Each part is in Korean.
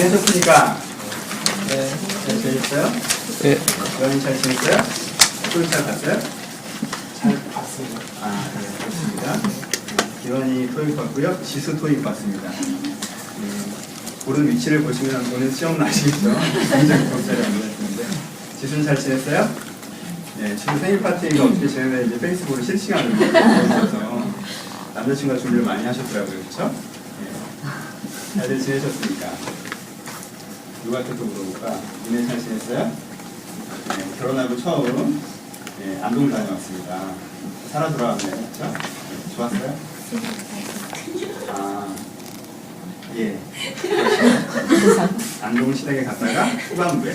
지내셨습니까? 네. 잘 지내셨어요? 네. 여행 잘 지냈어요? 토익 잘 봤어요? 잘 봤습니다. 아, 네, 그렇습니다. 기원이 토익 봤고요. 지수 토익 봤습니다. 고른 위치를 보시면 오늘 시험 나시겠죠? 굉장히 경찰이 안 되셨는데. 지수는 잘 지냈어요? 네, 지수 생일 파티가 어떻게 지내는지 페이스북으로 실시간으로 보여주셔서 남자친구가 준비를 많이 하셨더라고요. 그렇죠? 네. 잘들 지내셨습니까? 누구한테 또 물어볼까? 니네 잘 지냈어요? 네, 결혼하고 처음 안동을 다녀왔습니다. 살아 돌아왔네요. 그렇죠? 네, 좋았어요? 아, 예. 안동 시댁에 갔다가 후반부에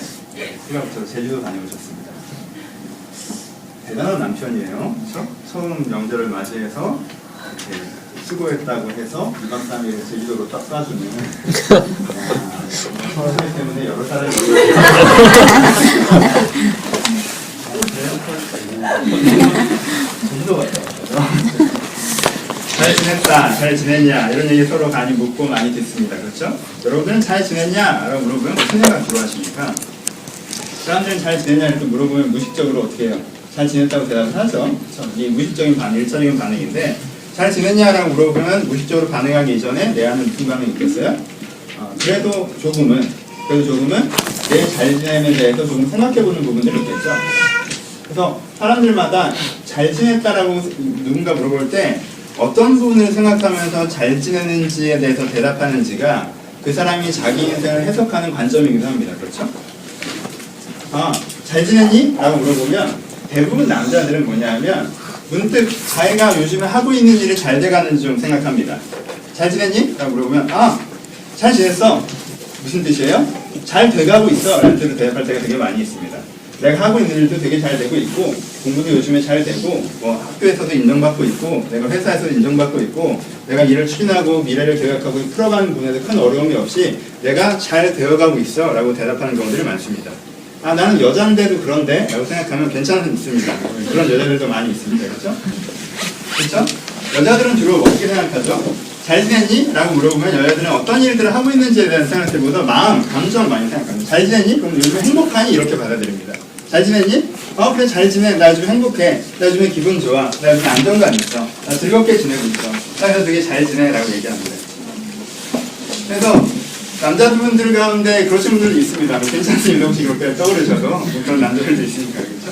제주도 다녀오셨습니다. 대단한 남편이에요. 그렇죠? 처음 명절을 맞이해서 이렇게 수고했다고 해서 2박 3일 제주도로 딱 쏴주는 서울 때문에 여러 사람이 제주도 갔다 왔죠. 잘 지냈다, 잘 지냈냐 이런 얘기 서로 많이 묻고 많이 듣습니다. 그렇죠? 여러분은 잘 지냈냐? 라고 물어보면 무슨 생각 주로 하십니까? 사람들은 잘 지냈냐 이렇게 물어보면 무식적으로 어떻게 해요? 잘 지냈다고 대답을 하죠. 그렇죠? 이 무식적인 반응, 일차적인 반응인데 잘 지냈냐라고 물어보면 무식적으로 반응하기 이전에 내 안에 무슨 반응이 있겠어요? 그래도 조금은 내 잘 지냄에 대해서 조금 생각해보는 부분들이 있겠죠. 그래서 사람들마다 잘 지냈다라고 누군가 물어볼 때 어떤 부분을 생각하면서 잘 지내는지에 대해서 대답하는지가 그 사람이 자기 인생을 해석하는 관점이기도 합니다. 그렇죠? 잘 지냈니? 라고 물어보면 대부분 남자들은 뭐냐면 문득 자기가 요즘에 하고 있는 일이 잘 돼가는지 좀 생각합니다. 잘 지냈니? 라고 물어보면 잘 지냈어. 무슨 뜻이에요? 잘 돼가고 있어. 라는 뜻으로 대답할 때가 되게 많이 있습니다. 내가 하고 있는 일도 되게 잘 되고 있고 공부도 요즘에 잘 되고 학교에서도 인정받고 있고 내가 회사에서도 인정받고 있고 내가 일을 추진하고 미래를 계획하고 풀어가는 부분에서 큰 어려움이 없이 내가 잘 되어가고 있어 라고 대답하는 경우들이 많습니다. 나는 여자인데도 그런데 라고 생각하면 괜찮은 있습니다. 그런 여자들도 많이 있습니다. 그렇죠? 그렇죠? 여자들은 주로 어떻게 생각하죠? 잘 지냈니? 라고 물어보면 여자들은 어떤 일들을 하고 있는지에 대한 생각들보다 마음, 감정 많이 생각합니다. 잘 지냈니? 그럼 요즘 행복하니? 이렇게 받아들입니다. 잘 지냈니? 그래 잘 지내. 나 요즘 행복해. 나 요즘에 기분 좋아. 나 요즘 안정감 있어. 나 즐겁게 지내고 있어. 나 그래서 되게 잘 지내. 라고 얘기합니다. 그래서 남자분들 가운데 그러신 분들도 있습니다. 괜찮습니다. 혹시 그렇게 떠오르셔도 그런 남자들도 있으니까. 그렇죠?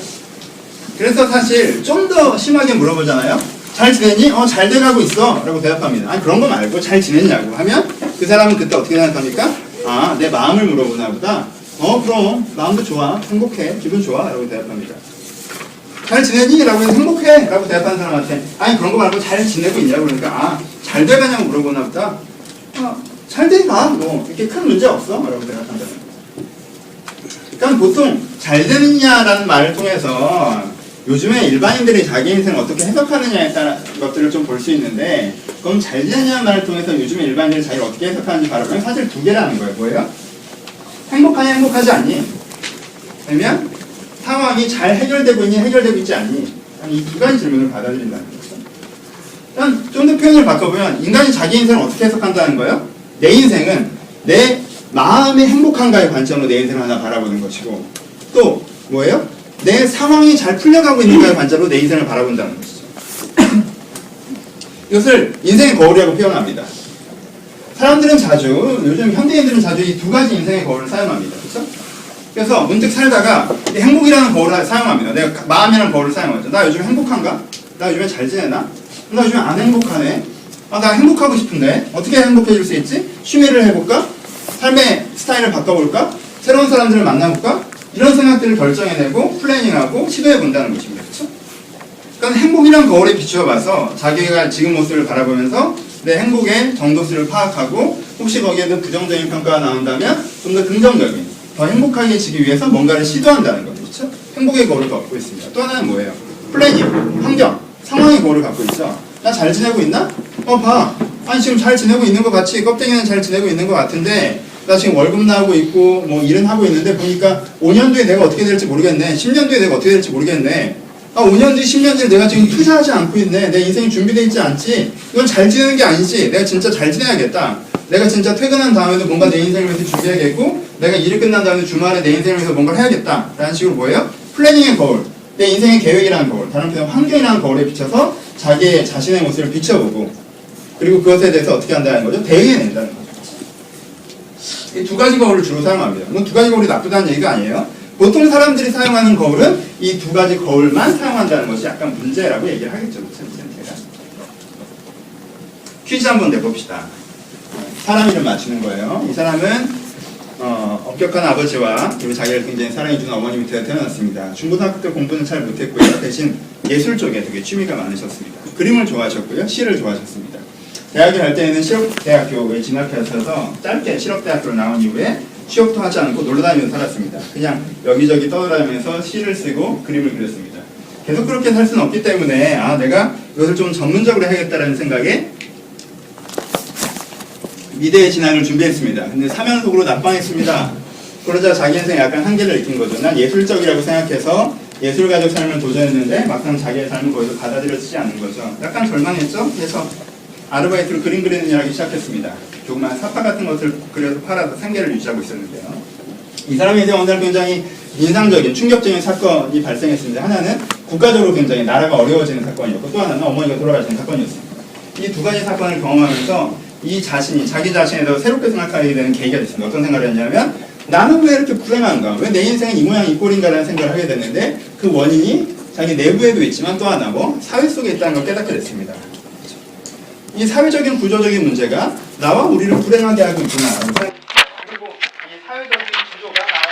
그래서 사실 좀 더 심하게 물어보잖아요. 잘 지냈니? 잘 돼가고 있어. 라고 대답합니다. 아니 그런 거 말고 잘 지냈냐고 하면 그 사람은 그때 어떻게 생각합니까? 내 마음을 물어보나 보다. 그럼 마음도 좋아. 행복해. 기분 좋아. 라고 대답합니다. 잘 지내니? 라고 해서 행복해. 라고 대답하는 사람한테 아니 그런 거 말고 잘 지내고 있냐고 그러니까 잘 돼가냐고 물어보나 보다. 잘 돼가. 이렇게 큰 문제 없어. 라고 대답한다는 거죠. 그러니까 보통 잘 되느냐라는 말을 통해서 요즘에 일반인들이 자기 인생을 어떻게 해석하느냐에 따른 것들을 좀 볼 수 있는데 그럼 잘 지내냐는 말을 통해서 요즘에 일반인들이 자기를 어떻게 해석하는지 바라보면 사실 두 개라는 거예요. 뭐예요? 행복하니 행복하지 않니? 아니면 상황이 잘 해결되고 있니 해결되고 있지 않니? 이 두 가지 질문을 받아들인다는 거죠. 좀 더 표현을 바꿔보면 인간이 자기 인생을 어떻게 해석한다는 거예요? 내 인생은 내 마음이 행복한가의 관점으로 내 인생을 하나 바라보는 것이고 또 뭐예요? 내 상황이 잘 풀려가고 있는가의 관점으로 내 인생을 바라본다는 것이죠. 이것을 인생의 거울이라고 표현합니다. 사람들은 자주, 요즘 현대인들은 자주 이 두 가지 인생의 거울을 사용합니다. 그렇죠? 그래서 문득 살다가 행복이라는 거울을 사용합니다. 내가 마음이라는 거울을 사용하죠. 나 요즘 행복한가? 나 요즘에 잘 지내나? 나 요즘 안 행복하네? 나 행복하고 싶은데 어떻게 행복해질 수 있지? 취미를 해볼까? 삶의 스타일을 바꿔볼까? 새로운 사람들을 만나볼까? 이런 생각들을 결정해내고 플래닝하고 시도해본다는 것입니다. 그렇죠? 그러니까 행복이란 거울에 비추어봐서 자기가 지금 모습을 바라보면서 내 행복의 정도수를 파악하고 혹시 거기에도 부정적인 평가가 나온다면 좀 더 긍정적인, 더 행복해지기 위해서 뭔가를 시도한다는 거죠. 그렇죠? 행복의 거울을 갖고 있습니다. 또 하나는 뭐예요? 플래닝, 환경, 상황의 거울을 갖고 있죠. 나 잘 지내고 있나? 봐. 아니 지금 잘 지내고 있는 것 같이 껍데기는 잘 지내고 있는 것 같은데 나 지금 월급 나오고 있고 일은 하고 있는데 보니까 5년 뒤에 내가 어떻게 될지 모르겠네. 10년 뒤에 내가 어떻게 될지 모르겠네. 5년 뒤, 10년 뒤에 내가 지금 투자하지 않고 있네. 내 인생이 준비되어 있지 않지. 이건 잘 지내는 게 아니지. 내가 진짜 잘 지내야겠다. 내가 진짜 퇴근한 다음에도 뭔가 내 인생을 위해서 준비해야겠고 내가 일이 끝난 다음에 주말에 내 인생을 위해서 뭔가를 해야겠다 라는 식으로 뭐예요? 플래닝의 거울, 내 인생의 계획이라는 거울, 다른 표현 환경이라는 거울에 비춰서 자신의 모습을 비춰보고 그리고 그것에 대해서 어떻게 한다는 거죠? 대응해낸다는 거죠. 이 두 가지 거울을 주로 사용합니다. 뭐 두 가지 거울이 나쁘다는 얘기가 아니에요. 보통 사람들이 사용하는 거울은 이 두 가지 거울만 사용한다는 것이 약간 문제라고 얘기를 하겠죠. 제가. 퀴즈 한번 내봅시다. 사람 이름 맞추는 거예요. 이 사람은 엄격한 아버지와 그리고 자기를 굉장히 사랑해주는 어머니 밑에 태어났습니다. 중고등학교 때 공부는 잘 못했고요. 대신 예술 쪽에 되게 취미가 많으셨습니다. 그림을 좋아하셨고요. 시를 좋아하셨습니다. 대학에 갈 때에는 실업대학교에 진학하셔서 짧게 실업대학교로 나온 이후에 취업도 하지 않고 놀러다니면서 살았습니다. 그냥 여기저기 떠돌아다니면서 시를 쓰고 그림을 그렸습니다. 계속 그렇게 살 수는 없기 때문에 내가 이것을 좀 전문적으로 해야겠다는 생각에 미대에 진학을 준비했습니다. 근데 사면속으로 낙방했습니다. 그러자 자기 인생에 약간 한계를 느낀 거죠. 난 예술적이라고 생각해서 예술가적 삶을 도전했는데 막상 자기의 삶은 거기서 받아들여지지 않는 거죠. 약간 절망했죠? 그래서 아르바이트로 그림 그리는 일을 하기 시작했습니다. 조그만 사파 같은 것을 그려서 팔아서 생계를 유지하고 있었는데요. 이 사람이 이제 어느 날 굉장히 인상적인 충격적인 사건이 발생했습니다. 하나는 국가적으로 굉장히 나라가 어려워지는 사건이었고 또 하나는 어머니가 돌아가시는 사건이었습니다. 이 두 가지 사건을 경험하면서 이 자신이 자기 자신에 대해서 새롭게 생각하게 되는 계기가 됐습니다. 어떤 생각을 했냐면 나는 왜 이렇게 불행한가? 왜 내 인생은 이 모양 이 꼴인가라는 생각을 하게 됐는데 그 원인이 자기 내부에도 있지만 또 하나 사회 속에 있다는 걸 깨닫게 됐습니다. 이 사회적인 구조적인 문제가 나와 우리를 불행하게 하고 있구나. 그리고 이 사회적인 구조가 나와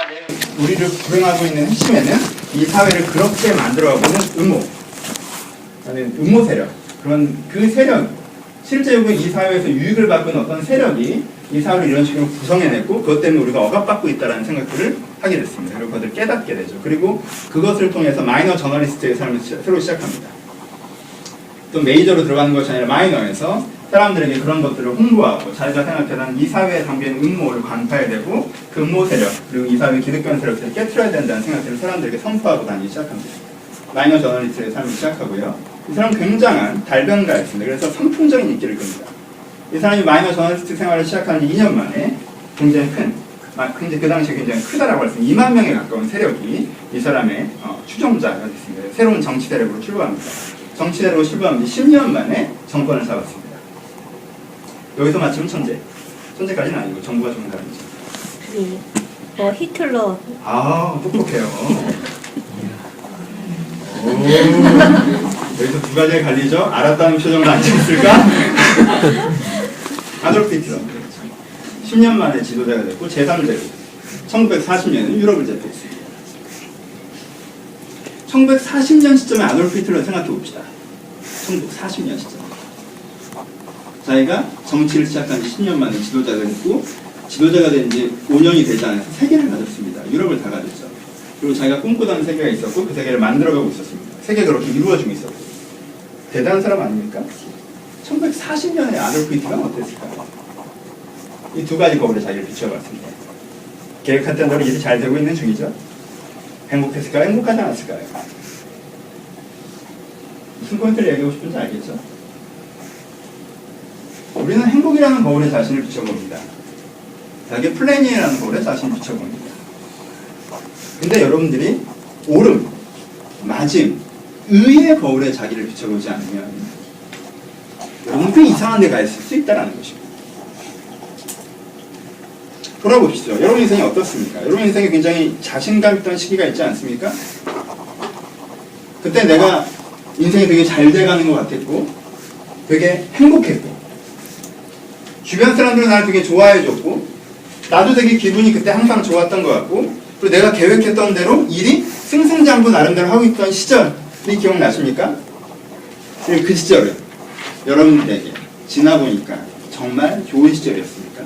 우리를 불행하고 있는 핵심에는 이 사회를 그렇게 만들어가고 있는 음모 세력. 그런 그 세력, 실제로 이 사회에서 유익을 받고 있는 어떤 세력이 이 사회를 이런 식으로 구성해냈고 그것 때문에 우리가 억압받고 있다는 생각들을 하게 됐습니다. 그리고 그것을 깨닫게 되죠. 그리고 그것을 통해서 마이너 저널리스트의 삶을 새로 시작합니다. 또 메이저로 들어가는 것이 아니라 마이너에서 사람들에게 그런 것들을 홍보하고 자기가 생각하는 이 사회에 담겨있는 음모를 관파해내고 그 음모 세력 그리고 이 사회의 기득권 세력들을 깨트려야 된다는 생각들을 사람들에게 선포하고 다니기 시작합니다. 마이너 저널리스트의 삶을 시작하고요. 이 사람은 굉장한 달변가였습니다. 그래서 선풍적인 인기를 끕니다. 이 사람이 마이너 저널리스트 생활을 시작한 지 2년 만에 굉장히 그 당시에 굉장히 크다라고 할 수 있는 2만 명에 가까운 세력이 이 사람의 추종자가 됐습니다. 새로운 정치 세력으로 출범합니다. 정치 세력으로 출범한 지 10년 만에 정권을 잡았습니다. 여기서 맞추면 천재. 천재까지는 아니고 정부가 좋은 사람이죠. 히틀러. 똑똑해요. 여기서 두 가지에 갈리죠? 알았다는 표정을 안 지었을까? 아돌프 히틀러. 10년 만에 지도자가 됐고 제3제국 1940년에 유럽을 제패했습니다. 1940년 시점에 아돌프 히틀러를 생각해 봅시다. 1940년 시점. 자기가 정치를 시작한 지 10년 만에 지도자가 됐고 지도자가 된 지 5년이 되지 않아서 세계를 가졌습니다. 유럽을 다 가졌죠. 그리고 자기가 꿈꾸던 세계가 있었고 그 세계를 만들어가고 있었습니다. 세계가 그렇게 이루어지고 있었고 대단한 사람 아닙니까? 1940년에 아돌프 히틀러는 어땠을까요? 이 두 가지 거울에 자기를 비춰봤습니다. 계획했던 대로 일이 잘 되고 있는 중이죠. 행복했을까요? 행복하지 않았을까요? 무슨 포인트를 얘기하고 싶은지 알겠죠? 우리는 행복이라는 거울에 자신을 비춰봅니다. 자기 플래닝이라는 거울에 자신을 비춰봅니다. 근데 여러분들이 옳음, 맞음, 의의 거울에 자기를 비춰보지 않으면 여러분 꽤 이상한 데 가 있을 수 있다는 것입니다. 돌아보시죠. 여러분 인생이 어떻습니까? 여러분 인생에 굉장히 자신감 있던 시기가 있지 않습니까? 그때 내가 인생이 되게 잘 돼가는 것 같았고 되게 행복했고 주변 사람들은 나를 되게 좋아해줬고 나도 되게 기분이 그때 항상 좋았던 것 같고 그리고 내가 계획했던 대로 일이 승승장구 나름대로 하고 있던 시절이 기억나십니까? 그 시절은 여러분들에게 지나보니까 정말 좋은 시절이었습니까?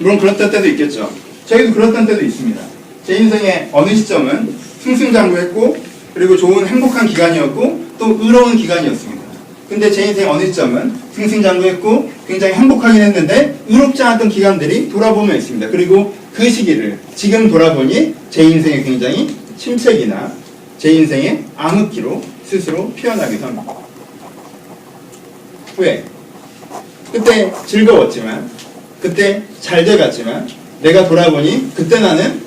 물론 그렇던 때도 있겠죠. 저희도 그렇던 때도 있습니다. 제 인생의 어느 시점은 승승장구했고 그리고 좋은 행복한 기간이었고 또 의로운 기간이었습니다. 근데 제 인생의 어느 시점은 승승장구했고 굉장히 행복하긴 했는데 의롭지 않았던 기간들이 돌아보면 있습니다. 그리고 그 시기를 지금 돌아보니 제 인생에 굉장히 침체기나 제 인생의 암흑기로 스스로 표현하기도 합니다. 왜? 그때 즐거웠지만, 그때 잘 돼갔지만, 내가 돌아보니 그때 나는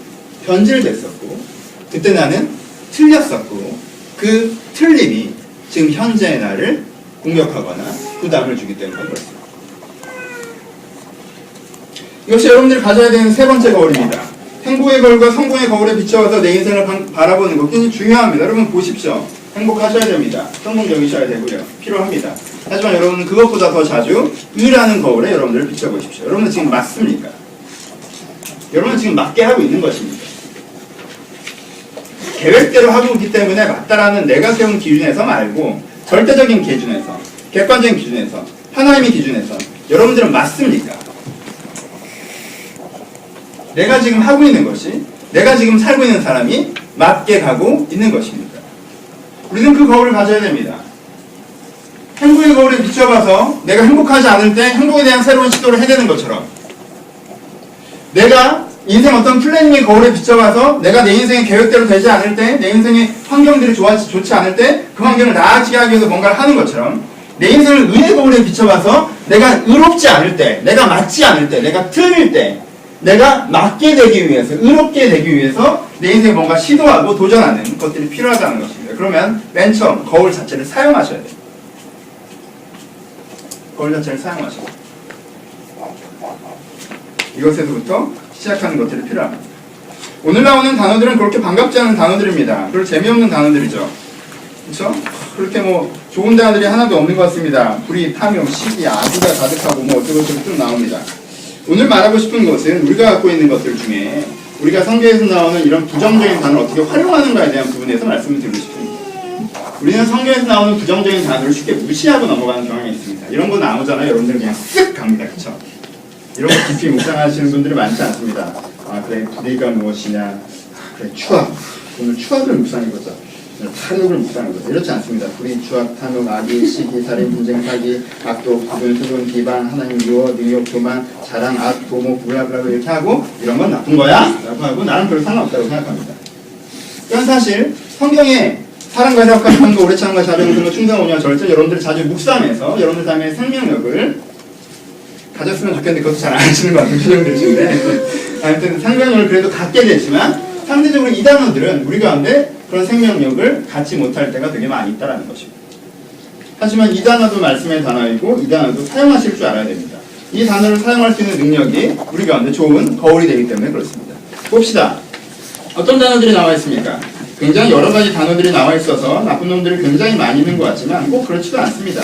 변질됐었고, 그때 나는 틀렸었고, 그 틀림이 지금 현재의 나를 공격하거나 부담을 주기 때문에 그렇습니다. 이것이 여러분들이 가져야 되는 세 번째 거울입니다. 행복의 거울과 성공의 거울에 비춰서 내 인생을 바라보는 것 굉장히 중요합니다. 여러분 보십시오. 행복하셔야 됩니다. 성공적이셔야 되고요. 필요합니다. 하지만 여러분은 그것보다 더 자주 의라는 거울에 여러분들을 비춰보십시오. 여러분은 지금 맞습니까? 여러분은 지금 맞게 하고 있는 것입니까? 계획대로 하고 있기 때문에 맞다라는 내가 세운 기준에서 말고 절대적인 기준에서, 객관적인 기준에서, 하나님의 기준에서 여러분들은 맞습니까? 내가 지금 하고 있는 것이, 내가 지금 살고 있는 사람이 맞게 가고 있는 것입니다. 우리는 그 거울을 가져야 됩니다. 행복의 거울에 비춰봐서 내가 행복하지 않을 때 행복에 대한 새로운 시도를 해내는 것처럼, 내가 인생 어떤 플래닝의 거울에 비춰봐서 내가 내 인생의 계획대로 되지 않을 때, 내 인생의 환경들이 좋지 않을 때 그 환경을 나아지게 하기 위해서 뭔가를 하는 것처럼, 내 인생을 의의 거울에 비춰봐서 내가 의롭지 않을 때, 내가 맞지 않을 때, 내가 틀릴 때, 내가 맞게 되기 위해서, 의롭게 되기 위해서 내 인생에 뭔가 시도하고 도전하는 것들이 필요하다는 것입니다. 그러면 맨 처음 거울 자체를 사용하셔야 돼요. 거울 자체를 사용하셔야 돼요. 이것에서부터 시작하는 것들이 필요합니다. 오늘 나오는 단어들은 그렇게 반갑지 않은 단어들입니다. 별로 재미없는 단어들이죠. 그렇죠? 그렇게 뭐 좋은 단어들이 하나도 없는 것 같습니다. 불의, 탐욕, 시기, 악의가 가득하고 뭐 어쩌고저쩌고 쭉 나옵니다. 오늘 말하고 싶은 것은 우리가 갖고 있는 것들 중에 우리가 성경에서 나오는 이런 부정적인 단어를 어떻게 활용하는가에 대한 부분에서 말씀을 드리고 싶습니다. 우리는 성경에서 나오는 부정적인 단어를 쉽게 무시하고 넘어가는 경향이 있습니다. 이런 거 나오잖아요. 여러분들 그냥 쓱 갑니다. 그렇죠? 이런 거 깊이 묵상하시는 분들이 많지 않습니다. 아 그래 불의가 무엇이냐, 그래 추악, 오늘 추악을 묵상해보자, 탐욕을 묵상해보자, 이렇지 않습니다. 불의, 추악, 탐욕, 악의, 시기, 살인, 분쟁, 사기, 악독, 구분, 수분, 비방, 하나님 미워, 능욕, 교만, 자랑, 악, 도모, 블라블라 이렇게 하고 이런 건 나쁜 거야 라고 하고 나는 별로 상관없다고 생각합니다. 이건 사실 성경에 사랑과 사역과 판과 오래 참과 자비와 긍휼과 충성, 온유와 절제, 여러분들이 자주 묵상해서 여러분들 삶의 생명력을 가졌으면 좋겠는데 그것도 잘 안 하시는 것 같은 표정들이신데 아무튼 생명력을 그래도 갖게 되지만 상대적으로 이 단어들은 우리 가운데 그런 생명력을 갖지 못할 때가 되게 많이 있다는 것입니다. 하지만 이 단어도 말씀의 단어이고 이 단어도 사용하실 줄 알아야 됩니다. 이 단어를 사용할 수 있는 능력이 우리 가운데 좋은 거울이 되기 때문에 그렇습니다. 봅시다. 어떤 단어들이 나와 있습니까? 굉장히 여러 가지 단어들이 나와 있어서 나쁜 놈들이 굉장히 많이 있는 것 같지만 꼭 그렇지도 않습니다.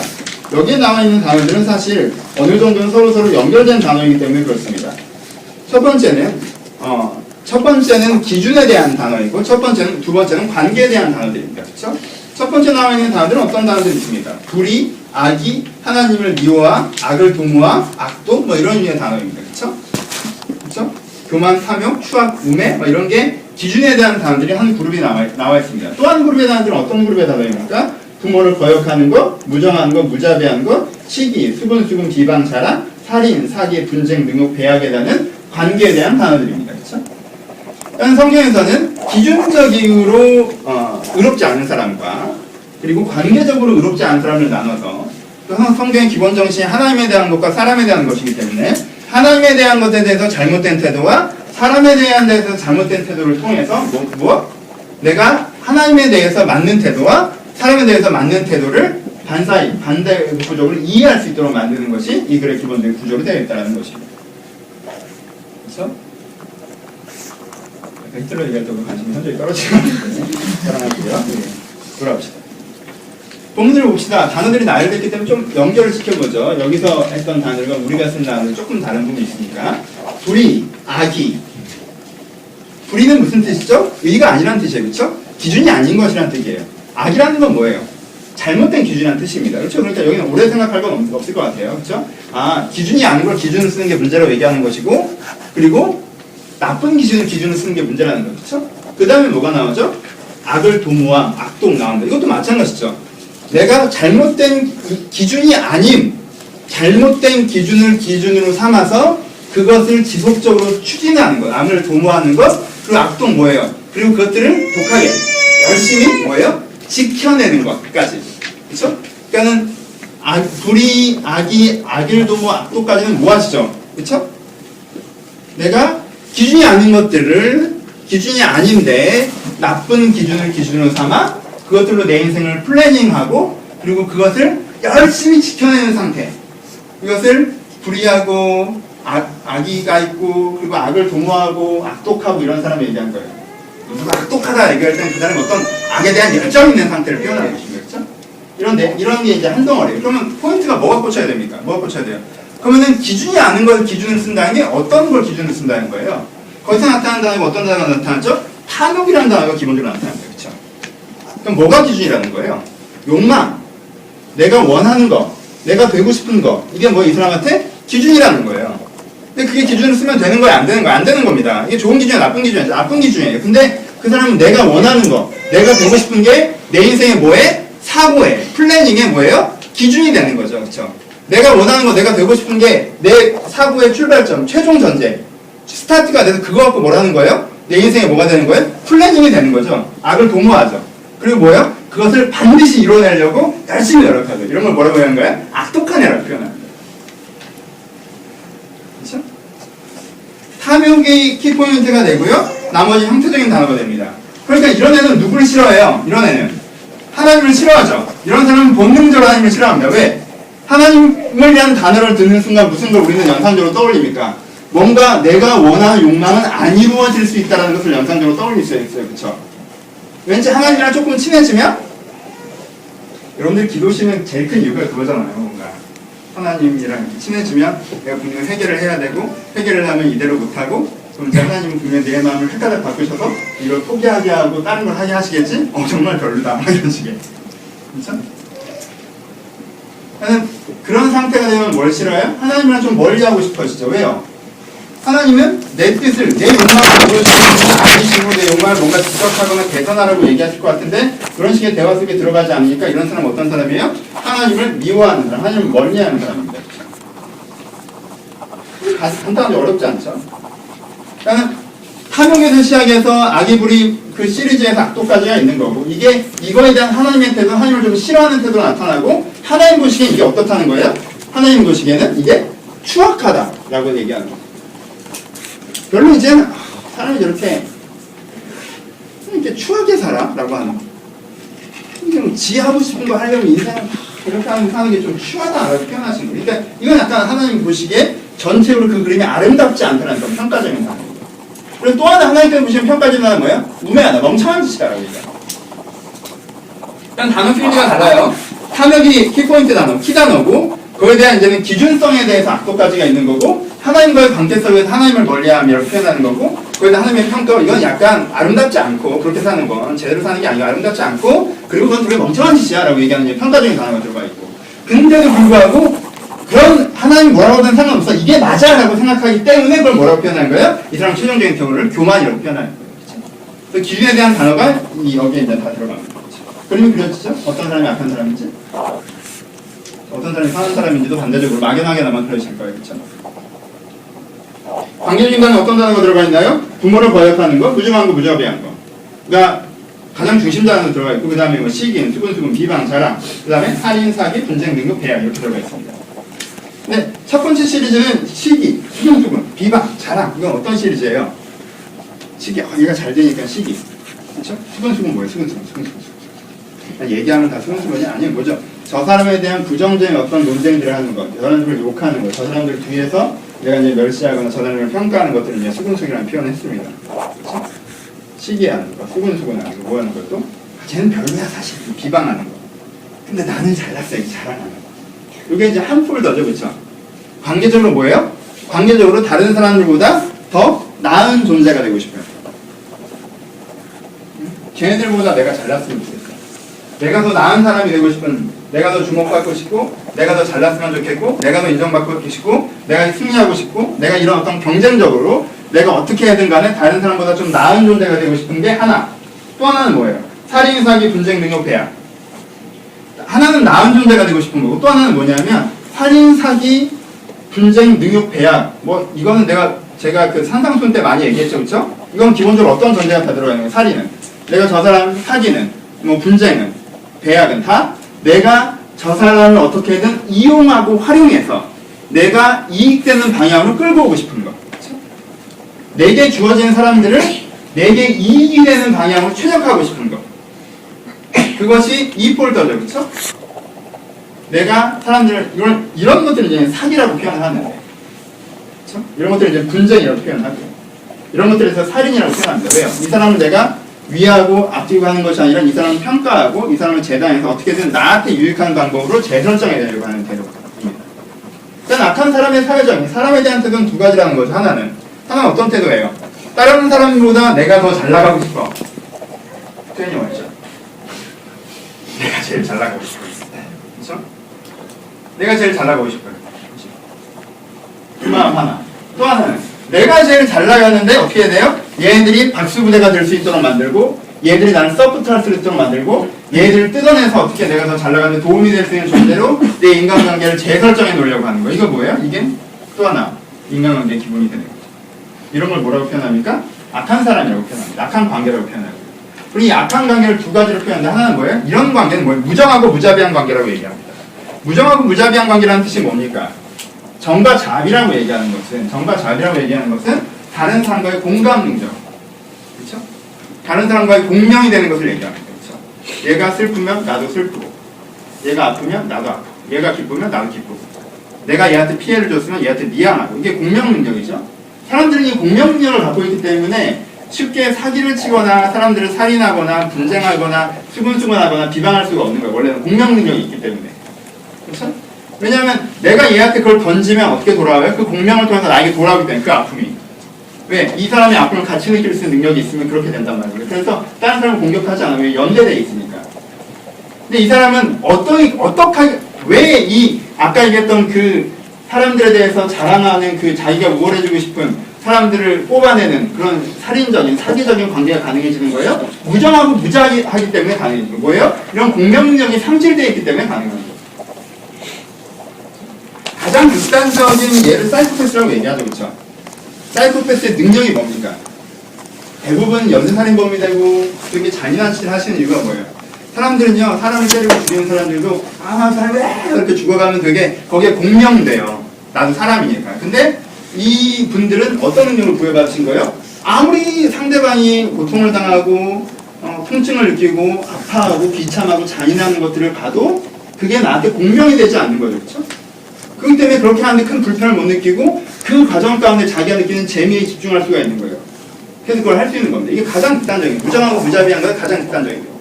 여기에 나와 있는 단어들은 사실 어느 정도는 서로 연결된 단어이기 때문에 그렇습니다. 첫 번째는 기준에 대한 단어이고 두 번째는 관계에 대한 단어들입니다. 그렇죠? 첫 번째 나와 있는 단어들은 어떤 단어들이 있습니까? 불의, 악의, 하나님을 미워하, 악을 도모하, 악독 뭐 이런 류의 단어입니다. 그렇죠? 그렇죠? 교만, 탐욕, 추악, 우매 뭐 이런 게 기준에 대한 단어들이 한 그룹이 나와 있습니다. 또 한 그룹의 단어들은 어떤 그룹의 단어입니까? 부모를 거역하는 것, 무정하는 것, 무자비한 것, 시기, 수분, 수금, 비방, 자랑, 살인, 사기, 분쟁, 능욕, 배악에 대한 관계에 대한 단어들입니다. 그렇죠? 성경에서는 기준적으로 의롭지 않은 사람과 그리고 관계적으로 의롭지 않은 사람을 나눠서 성경의 기본 정신이 하나님에 대한 것과 사람에 대한 것이기 때문에 하나님에 대한 것에 대해서 잘못된 태도와 사람에 대한 데서 잘못된 태도를 통해서 내가 하나님에 대해서 맞는 태도와 사람에 대해서 맞는 태도를 반대 구조를 이해할 수 있도록 만드는 것이 이 글의 기본적인 구조로 되어 있다는 것입니다. 그렇죠? 히틀러 얘기할 때도 관심이 현저히 떨어지는 것 때문에 사랑하고요. 돌아옵시다. 본문을 봅시다. 단어들이 나열됐기 때문에 좀 연결을 시켜보죠. 여기서 했던 단어들과 우리가 쓴 단어는 조금 다른 부분이 있으니까. 불의, 악의. 불의는 무슨 뜻이죠? 의가 아니라는 뜻이에요. 그렇죠? 기준이 아닌 것이라는 뜻이에요. 악이라는 건 뭐예요? 잘못된 기준이라는 뜻입니다. 그렇죠? 그러니까 여기는 오래 생각할 건 없을 것 같아요. 그렇죠? 기준이 아닌 걸 기준을 쓰는 게 문제라고 얘기하는 것이고, 그리고 나쁜 기준을 쓰는 게 문제라는 거죠. 그렇죠? 그 다음에 뭐가 나오죠? 악을 도모함, 악독 나옵니다. 이것도 마찬가지죠. 내가 잘못된 기준이 아닌 잘못된 기준을 기준으로 삼아서 그것을 지속적으로 추진하는 것, 악을 도모하는 것, 그리고 악독 뭐예요? 그리고 그것들을 독하게 열심히 뭐예요? 지켜내는 것까지. 그렇죠? 그러니까는 불이, 악이, 악일, 도모, 악도까지는 무엇이죠? 그쵸? 내가 기준이 아닌 것들을 기준이 아닌데 나쁜 기준을 기준으로 삼아 그것들로 내 인생을 플래닝하고 그리고 그것을 열심히 지켜내는 상태. 이것을 불의하고 악의가 있고 그리고 악을 도모하고 악독하고 이런 사람을 얘기한 거예요. 누가 악독하다 얘기할 때는 그 사람이 어떤 악에 대한 열정이 있는 상태를 표현하는 것입니다. 그렇죠? 이런 게 이제 한 덩어리예요. 그러면 포인트가 뭐가 꽂혀야 됩니까? 뭐가 꽂혀야 돼요? 그러면은 기준이 아닌 걸 기준으로 쓴다는 게 어떤 걸 기준으로 쓴다는 거예요? 거기서 나타나는 단어가 어떤 단어가 나타나죠? 탐욕이라는 단어가 기본적으로 나타납니다. 그렇죠? 그럼 뭐가 기준이라는 거예요? 욕망, 내가 원하는 거, 내가 되고 싶은 거, 이게 뭐 이 사람한테 기준이라는 거예요. 근데 그게 기준으로 쓰면 되는 거야, 안 되는 거야? 안 되는 겁니다. 이게 좋은 기준이야, 나쁜 기준이야? 나쁜 기준이에요. 근데 그 사람은 내가 원하는 거, 내가 되고 싶은 게 내 인생의 뭐에? 사고에, 플래닝에 뭐예요? 기준이 되는 거죠. 그렇죠? 내가 원하는 거, 내가 되고 싶은 게 내 사고의 출발점, 최종 전제, 스타트가 돼서 그거 갖고 뭐라는 거예요? 내 인생에 뭐가 되는 거예요? 플래닝이 되는 거죠. 악을 도모하죠. 그리고 뭐예요? 그것을 반드시 이뤄내려고 열심히 노력하죠. 이런 걸 뭐라고 하는 거예요? 악독한 애라고 표현합니다. 그렇죠? 탐욕이 키포인트가 되고요. 나머지 형태적인 단어가 됩니다. 그러니까 이런 애는 누구를 싫어해요? 이런 애는 하나님을 싫어하죠. 이런 사람은 본능적으로 하나님을 싫어합니다. 왜? 하나님을 위한 단어를 듣는 순간 무슨 걸 우리는 연상적으로 떠올립니까? 뭔가 내가 원하는 욕망은 안 이루어질 수 있다는 것을 연상적으로 떠올릴 수 있어요. 그렇죠? 왠지 하나님이랑 조금 친해지면 여러분들 기도시는 제일 큰 이유가 그거잖아요. 뭔가 하나님이랑 이렇게 친해지면 내가 분명히 회개를 해야 되고 회개를 하면 이대로 못하고 그럼 이제 하나님은 분명히 내 마음을 헷갈려 바꾸셔서 이걸 포기하게 하고 다른 걸 하게 하시겠지? 정말 별로다. 이런 식의. 그렇죠? 그런 상태가 되면 뭘 싫어요? 하나님이랑 좀 멀리하고 싶어지죠. 왜요? 하나님은 내 뜻을, 내 욕망을 보여주시는 아니시고 내 욕망을 뭔가 지적하거나 개선하라고 얘기하실 것 같은데 그런 식의 대화 속에 들어가지 않으니까 이런 사람은 어떤 사람이에요? 하나님을 미워하는 사람, 하나님을 멀리하는 사람입니다. 간단하게 어렵지 않죠? 그러니까 탐욕에서 시작해서 악의 불이 그 시리즈에서 악도까지가 있는 거고 이거에 대한 하나님의 태도, 하나님을 좀 싫어하는 태도가 나타나고 하나님 보시기엔 이게 어떻다는 거예요? 하나님 보시기에는 이게 추악하다라고 얘기하는 거예요. 별로 이제는 사람이 이렇게 추하게 살아라고 하는 거예요. 지 하고 싶은 거 하려면 인생을 이렇게 하는 게 좀 추하다라고 표현하신 거예요. 그러니까 이건 약간 하나님 보시기에 전체적으로 그 그림이 아름답지 않다는 건 평가적인 단어예요. 그리고 또 하나 하나님께서 보시면 평가적인 단어는 뭐예요? 우매하다, 멍청한 짓이다라고 얘기해요. 일단 단어 필기가 달라요. 탐욕이 키포인트 단어, 키단어고 그거에 대한 이제는 기준성에 대해서 악도까지가 있는 거고 하나님과의 관계 속에서 하나님을 멀리함이라고 표현하는 거고 거기다 하나님의 평가 이건 약간 아름답지 않고 그렇게 사는 건 제대로 사는 게 아니고 아름답지 않고 그리고 그건 되게 멍청한 짓이야 라고 얘기하는 평가적인 단어가 들어가 있고 근데도 불구하고 그런 하나님 뭐라고 하든 상관없어 이게 맞아 라고 생각하기 때문에 그걸 뭐라고 표현하는 거예요? 이 사람 최종적인 경우를 교만이라고 표현하는 거예요. 그래서 기준에 대한 단어가 여기에 이제 다 들어갑니다. 그림이 그려지죠? 어떤 사람이 악한 사람인지 어떤 사람이 선한 사람인지도 반대적으로 막연하게 나만 그려질 거예요. 그렇죠? 관계적인 단어는 어떤 단어가 들어가 있나요? 부모를 거역하는 거, 무중한 거, 무자비한 거. 그러니까 가장 중심 단어가 들어가 있고 그 다음에 뭐 시기는, 수근수근, 비방, 자랑 그 다음에 살인, 사기, 분쟁, 능력, 배양 이렇게 들어가 있습니다. 네, 첫 번째 시리즈는 시기, 수근수근, 비방, 자랑 이건 어떤 시리즈예요? 시기, 얘가 잘 되니까 시기 그렇죠? 수근수근 뭐예요? 수근수근 얘기하면 다 수근수근이 아니에요. 뭐죠? 저 사람에 대한 부정적인 어떤 논쟁들을 하는 것, 저 사람들을 욕하는 것, 저 사람들 뒤에서 내가 이제 멸시하거나 저 사람을 평가하는 것들을 이제 수근수근이라는 표현을 했습니다. 그렇죠? 시기하는 거, 수근수근하는 거, 뭐 하는 것도 쟤는 별로야 사실 비방하는 거. 근데 나는 잘났어 이렇게 자랑하는 거. 이게 이제 한 폴더죠, 그렇죠? 관계적으로 뭐예요? 관계적으로 다른 사람들보다 더 나은 존재가 되고 싶어요. 걔네들보다 내가 잘났으면 좋겠어. 내가 더 나은 사람이 되고 싶은, 내가 더 주목받고 싶고, 내가 더 잘났으면 좋겠고, 내가 더 인정받고 싶고, 내가 승리하고 싶고, 내가 이런 어떤 경쟁적으로 내가 어떻게 해든 간에 다른 사람보다 좀 나은 존재가 되고 싶은 게 하나. 또 하나는 뭐예요? 살인, 사기, 분쟁, 능욕, 배양. 하나는 나은 존재가 되고 싶은 거고, 또 하나는 뭐냐면 살인, 사기, 분쟁, 능욕, 배양. 뭐 이거는 제가 그 산상순 때 많이 얘기했죠, 그렇죠? 이건 기본적으로 어떤 전제가 다 들어가 있는 거예요? 살인은 내가 저 사람 사기는, 뭐 분쟁은, 배약은 다 내가 저 사람을 어떻게든 이용하고 활용해서 내가 이익되는 방향으로 끌고 오고 싶은 거. 그쵸? 내게 주어지는 사람들을 내게 이익이 되는 방향으로 최적화하고 싶은 거. 그것이 이 폴더죠. 그쵸? 내가 사람들을, 이런 것들을 이제 사기라고 표현을 하는데. 그쵸? 이런 것들을 이제 분쟁이라고 표현을 하고요. 이런 것들에서 살인이라고 표현합니다. 왜요? 이 사람을 내가 위하고 앞뒤고 하는 것이 아니라 이 사람을 평가하고 이 사람을 재단해서 어떻게든 나한테 유익한 방법으로 재설정해내려고 하는 태도입니다. 일단 악한 사람의 사회적인, 사람에 대한 태도는 두 가지라는 거죠. 하나는 어떤 태도예요? 다른 사람보다 내가 더 잘 나가고 싶어. 표현이 뭐였죠? 내가 제일 잘 나가고 싶어. 그렇죠? 내가 제일 잘 나가고 싶어요. 그 마음 하나. 또 하나는 내가 제일 잘 나가는데 어떻게 해야 돼요? 얘네들이 박수부대가 될 수 있도록 만들고 얘들이 나를 서포트할 수 있도록 만들고 얘들을 뜯어내서 어떻게 내가 더 잘 나가는데 도움이 될 수 있는 존재로 내 인간관계를 재설정해 놓으려고 하는 거예요. 이거 뭐예요? 이게 또 하나 인간관계의 기본이 되는 거죠. 이런 걸 뭐라고 표현합니까? 악한 사람이라고 표현합니다. 악한 관계라고 표현하고요. 그리고 이 악한 관계를 두 가지로 표현하는데 하나는 뭐예요? 이런 관계는 뭐예요? 무정하고 무자비한 관계라고 얘기합니다. 무정하고 무자비한 관계라는 뜻이 뭡니까? 정과 자비라고 얘기하는 것은 다른 사람과의 공감 능력, 그렇죠? 다른 사람과의 공명이 되는 것을 얘기합니다. 그렇죠? 얘가 슬프면 나도 슬프고, 얘가 아프면 나도 아프고, 얘가 기쁘면 나도 기쁘고, 내가 얘한테 피해를 줬으면 얘한테 미안하고, 이게 공명 능력이죠. 사람들은 이 공명 능력을 갖고 있기 때문에 쉽게 사기를 치거나 사람들을 살인하거나 분쟁하거나 수군수군하거나 비방할 수가 없는 거예요. 원래는 공명 능력이 있기 때문에. 그렇죠? 왜냐하면 내가 얘한테 그걸 던지면 어떻게 돌아와요? 그 공명을 통해서 나에게 돌아오기 때문에 그 아픔이. 왜? 이 사람의 아픔을 같이 느낄 수 있는 능력이 있으면 그렇게 된단 말이에요. 그래서 다른 사람을 공격하지 않아요. 왜? 연대되어 있으니까. 근데 이 사람은 어떻게 왜 이 아까 얘기했던 그 사람들에 대해서 자랑하는 그 자기가 우월해지고 싶은 사람들을 뽑아내는 그런 살인적인 사기적인 관계가 가능해지는 거예요? 무정하고 무자비하기 때문에 가능해지는 거예요. 뭐예요? 이런 공명 능력이 상실되어 있기 때문에 가능한 거예요. 가장 극단적인 예를 사이코패스라고 얘기하죠. 그렇죠? 사이코패스의 능력이 뭡니까? 대부분 연쇄살인범이 되고 되게 잔인한 짓을 하시는 이유가 뭐예요? 사람들은요, 사람을 때리고 죽이는 사람들도 사람이 이렇게 죽어가면 되게 거기에 공명돼요. 나도 사람이니까. 근데 이 분들은 어떤 능력을 부여받으신 거예요? 아무리 상대방이 고통을 당하고 통증을 느끼고 아파하고 비참하고 잔인한 것들을 봐도 그게 나한테 공명이 되지 않는 거죠. 그렇죠? 그렇기 때문에 그렇게 하는데 큰 불편을 못 느끼고 그 과정 가운데 자기가 느끼는 재미에 집중할 수가 있는 거예요. 그래서 그걸 할 수 있는 겁니다. 이게 가장 극단적인, 무정하고 무자비한 거 가장 극단적인 거예요.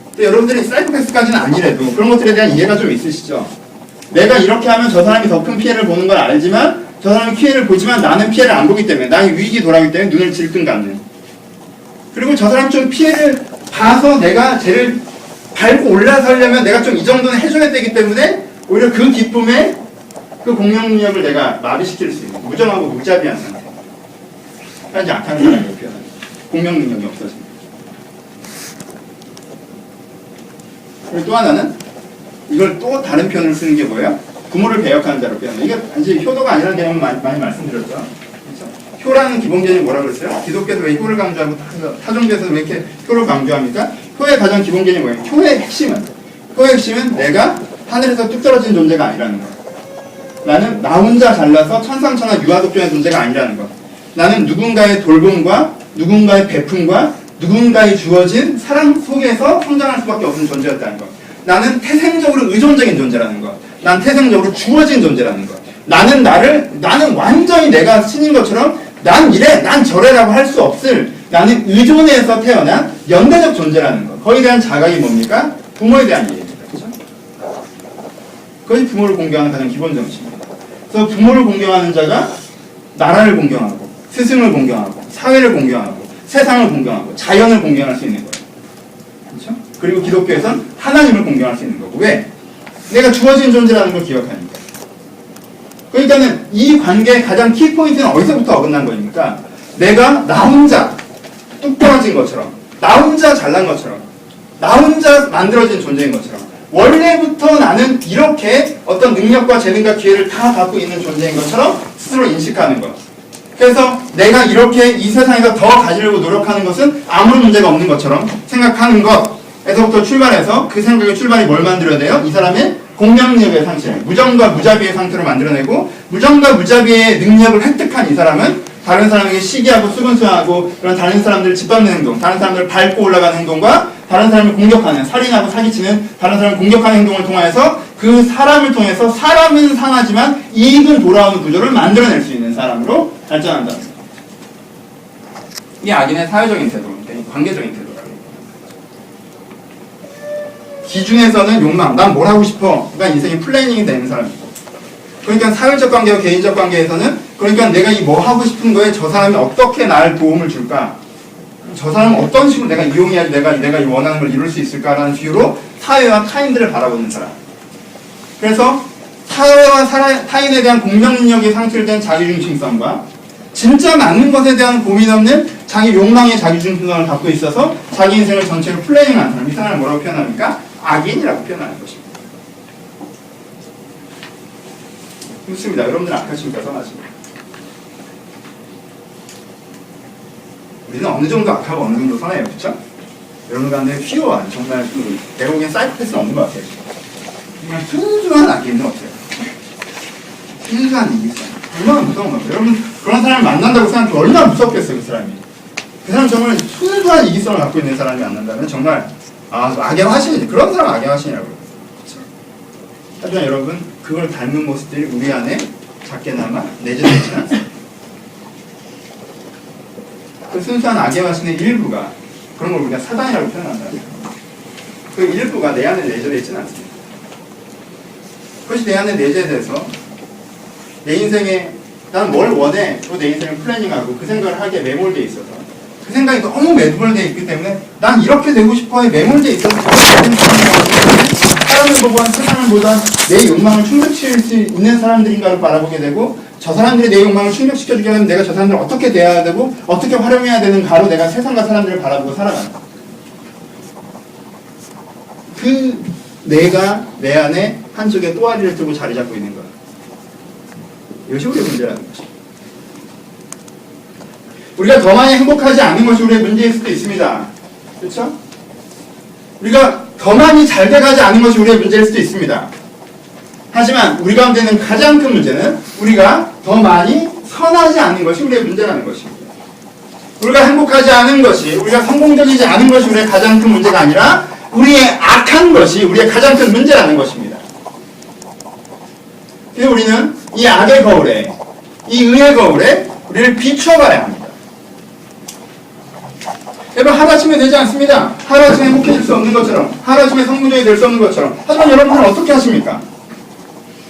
근데 여러분들이 사이코패스까지는 아니래도 그런 것들에 대한 이해가 좀 있으시죠? 내가 이렇게 하면 저 사람이 더 큰 피해를 보는 걸 알지만 저 사람이 피해를 보지만 나는 피해를 안 보기 때문에 나의 위기 돌아오기 때문에 눈을 질끈 감는. 그리고 저 사람이 좀 피해를 봐서 내가 쟤를 밟고 올라서려면 내가 좀 이 정도는 해줘야 되기 때문에 오히려 그 기쁨에 그 공명 능력을 내가 마비시킬 수 있는 무정하고 무자비한 상태. 그러니까 악한 사람이라고 표현합니다. 공명 능력이 없어집니다. 그리고 또 하나는 이걸 또 다른 표현을 쓰는 게 뭐예요? 부모를 배역하는 자로 표현해요. 이게 단지 효도가 아니라는 개념을 많이 말씀드렸죠. 그렇죠? 효라는 기본 개념이 뭐라고 그랬어요? 기독교에서 왜 효를 강조하고 타종교에서는 왜 이렇게 효를 강조합니까? 효의 가장 기본 개념이 뭐예요? 효의 핵심은 내가 하늘에서 뚝 떨어진 존재가 아니라는 것. 나는 나 혼자 잘나서 천상천하 유아독존의 존재가 아니라는 것. 나는 누군가의 돌봄과 누군가의 베품과 누군가의 주어진 사랑 속에서 성장할 수밖에 없는 존재였다는 것. 나는 태생적으로 의존적인 존재라는 것. 난 태생적으로 주어진 존재라는 것. 나는 완전히 내가 신인 것처럼 난 이래, 난 저래라고 할 수 없을 나는 의존해서 태어난 연대적 존재라는 것. 거기에 대한 자각이 뭡니까? 부모에 대한 이해입니다. 그렇죠? 그것이 부모를 공경하는 가장 기본 정신입니다. 그래서 부모를 공경하는 자가 나라를 공경하고 스승을 공경하고 사회를 공경하고 세상을 공경하고 자연을 공경할 수 있는 거예요. 그렇죠? 그리고 기독교에서는 하나님을 공경할 수 있는 거고. 왜? 내가 주어진 존재라는 걸 기억하니까. 그러니까는 이 관계의 가장 키포인트는 어디서부터 어긋난 거니까 내가 나 혼자 뚝 떨어진 것처럼 나 혼자 잘난 것처럼 나 혼자 만들어진 존재인 것처럼 원래부터 나는 이렇게 어떤 능력과 재능과 기회를 다 갖고 있는 존재인 것처럼 스스로 인식하는 것. 그래서 내가 이렇게 이 세상에서 더 가지려고 노력하는 것은 아무런 문제가 없는 것처럼 생각하는 것. 에서부터 출발해서 그 생각의 출발이 뭘 만들어야 돼요? 이 사람의 공명력의 상실, 무정과 무자비의 상태로 만들어내고 무정과 무자비의 능력을 획득한 이 사람은 다른 사람에게 시기하고 수근수하고 그런 다른 사람들을 짓밟는 행동, 다른 사람들을 밟고 올라가는 행동과 다른 사람을 공격하는, 살인하고 사기치는 다른 사람을 공격하는 행동을 통해서 그 사람을 통해서 사람은 상하지만 이익은 돌아오는 구조를 만들어낼 수 있는 사람으로 발전한다는 거예요. 이게 악인의 사회적인 태도, 관계적인 태도라고 해요. 기준에서는 욕망, 난 뭘 하고 싶어. 그러니까 인생이 플래닝이 되는 사람이고. 그러니까 사회적 관계와 개인적 관계에서는 그러니까 내가 이 뭐 하고 싶은 거에 저 사람이 어떻게 날 도움을 줄까? 저 사람은 어떤 식으로 내가 이용해야지 내가 이 원하는 걸 이룰 수 있을까라는 뷰로 사회와 타인들을 바라보는 사람. 그래서 사회와 타인에 대한 공명력이 상실된 자기중심성과 진짜 맞는 것에 대한 고민 없는 자기 욕망의 자기중심성을 갖고 있어서 자기 인생을 전체로 플레이하는 사람. 이 사람을 뭐라고 표현합니까? 악인이라고 표현하는 것입니다. 좋습니다. 여러분들은 악하십니까? 선하십니까? 우리는 어느 정도 악하고 어느 정도 선해요. 그렇죠? 여러분 가운데 퓨어한 정말 내가 보기엔 사이코패스는 없는 것 같아요. 그냥 순수한 악인은 없어요. 순수한 이기성. 얼마나 무서운 거예요. 여러분 그런 사람을 만난다고 생각하면 얼마나 무섭겠어요. 그 사람이. 그 사람 정말 순수한 이기성을 갖고 있는 사람이 만난다면 정말 악의 화신이지. 그런 사람 악의 화신이라고 그래요. 그렇죠? 하지만 여러분 그걸 닮은 모습들이 우리 안에 작게나마 내재되어 있지는 않습니다. 그 순수한 악의 화신의 일부가 그런 걸 우리가 사단이라고 표현한다면 그 일부가 내 안에 내재되어 있지는 않습니다. 그것이 내 안에 내재돼서 내 인생에 난 뭘 원해 또 내 인생을 플래닝하고 그 생각을 하기에 매몰되어 있어서 그 생각이 너무 매몰되어 있기 때문에 난 이렇게 되고 싶어에 매몰되어 있어서 사람을 보고 세상을 보던 내 욕망을 충족시킬 수 있는 사람들인가를 바라보게 되고 저 사람들이 내 욕망을 충족시켜주게 하면 내가 저 사람들을 어떻게 대해야 되고 어떻게 활용해야 되는가로 내가 세상과 사람들을 바라보고 살아간다. 그 내가 내 안에 한쪽에 또아리를 들고 자리 잡고 있는 것. 이것이 우리의 문제라는 것입니다. 우리가 더 많이 행복하지 않은 것이 우리의 문제일 수도 있습니다. 그렇죠? 우리가 더 많이 잘 돼가지 않은 것이 우리의 문제일 수도 있습니다. 하지만 우리 가운데 있는 가장 큰 문제는 우리가 더 많이 선하지 않은 것이 우리의 문제라는 것입니다. 우리가 행복하지 않은 것이, 우리가 성공적이지 않은 것이 우리의 가장 큰 문제가 아니라 우리의 악한 것이 우리의 가장 큰 문제라는 것입니다. 그래서 우리는 이 악의 거울에, 이 의의 거울에 우리를 비추어가야 합니다. 여러분 하루아침에 되지 않습니다. 하루아침에 행복해질 수 없는 것처럼, 하루아침에 성공적이 될 수 없는 것처럼. 하지만 여러분은 어떻게 하십니까?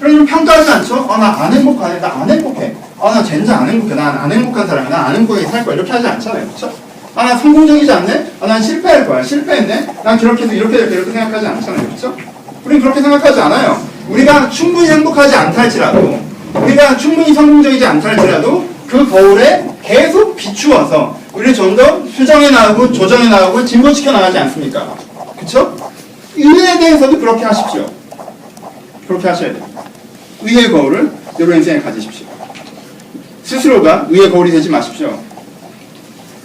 여러분 평가하지 않죠? 나 안 행복하네. 나 안 행복해. 나 젠장 안 행복해. 난 안 행복한 사람이야. 난 안 행복하게 살 거야. 이렇게 하지 않잖아요. 그렇죠? 나 성공적이지 않네? 난 실패할 거야. 실패했네? 난 그렇게 해서 이렇게 생각하지 않잖아요. 그렇죠? 우리는 그렇게 생각하지 않아요. 우리가 충분히 행복하지 않다 할지라도, 우리가 충분히 성공적이지 않다 할지라도 그 거울에 계속 비추어서 우리를 좀 더 수정해 나가고 조정해 나가고 진보시켜 나가지 않습니까? 그쵸? 의에 대해서도 그렇게 하십시오. 그렇게 하셔야 됩니다. 의의 거울을 여러분 인생에 가지십시오. 스스로가 의의 거울이 되지 마십시오.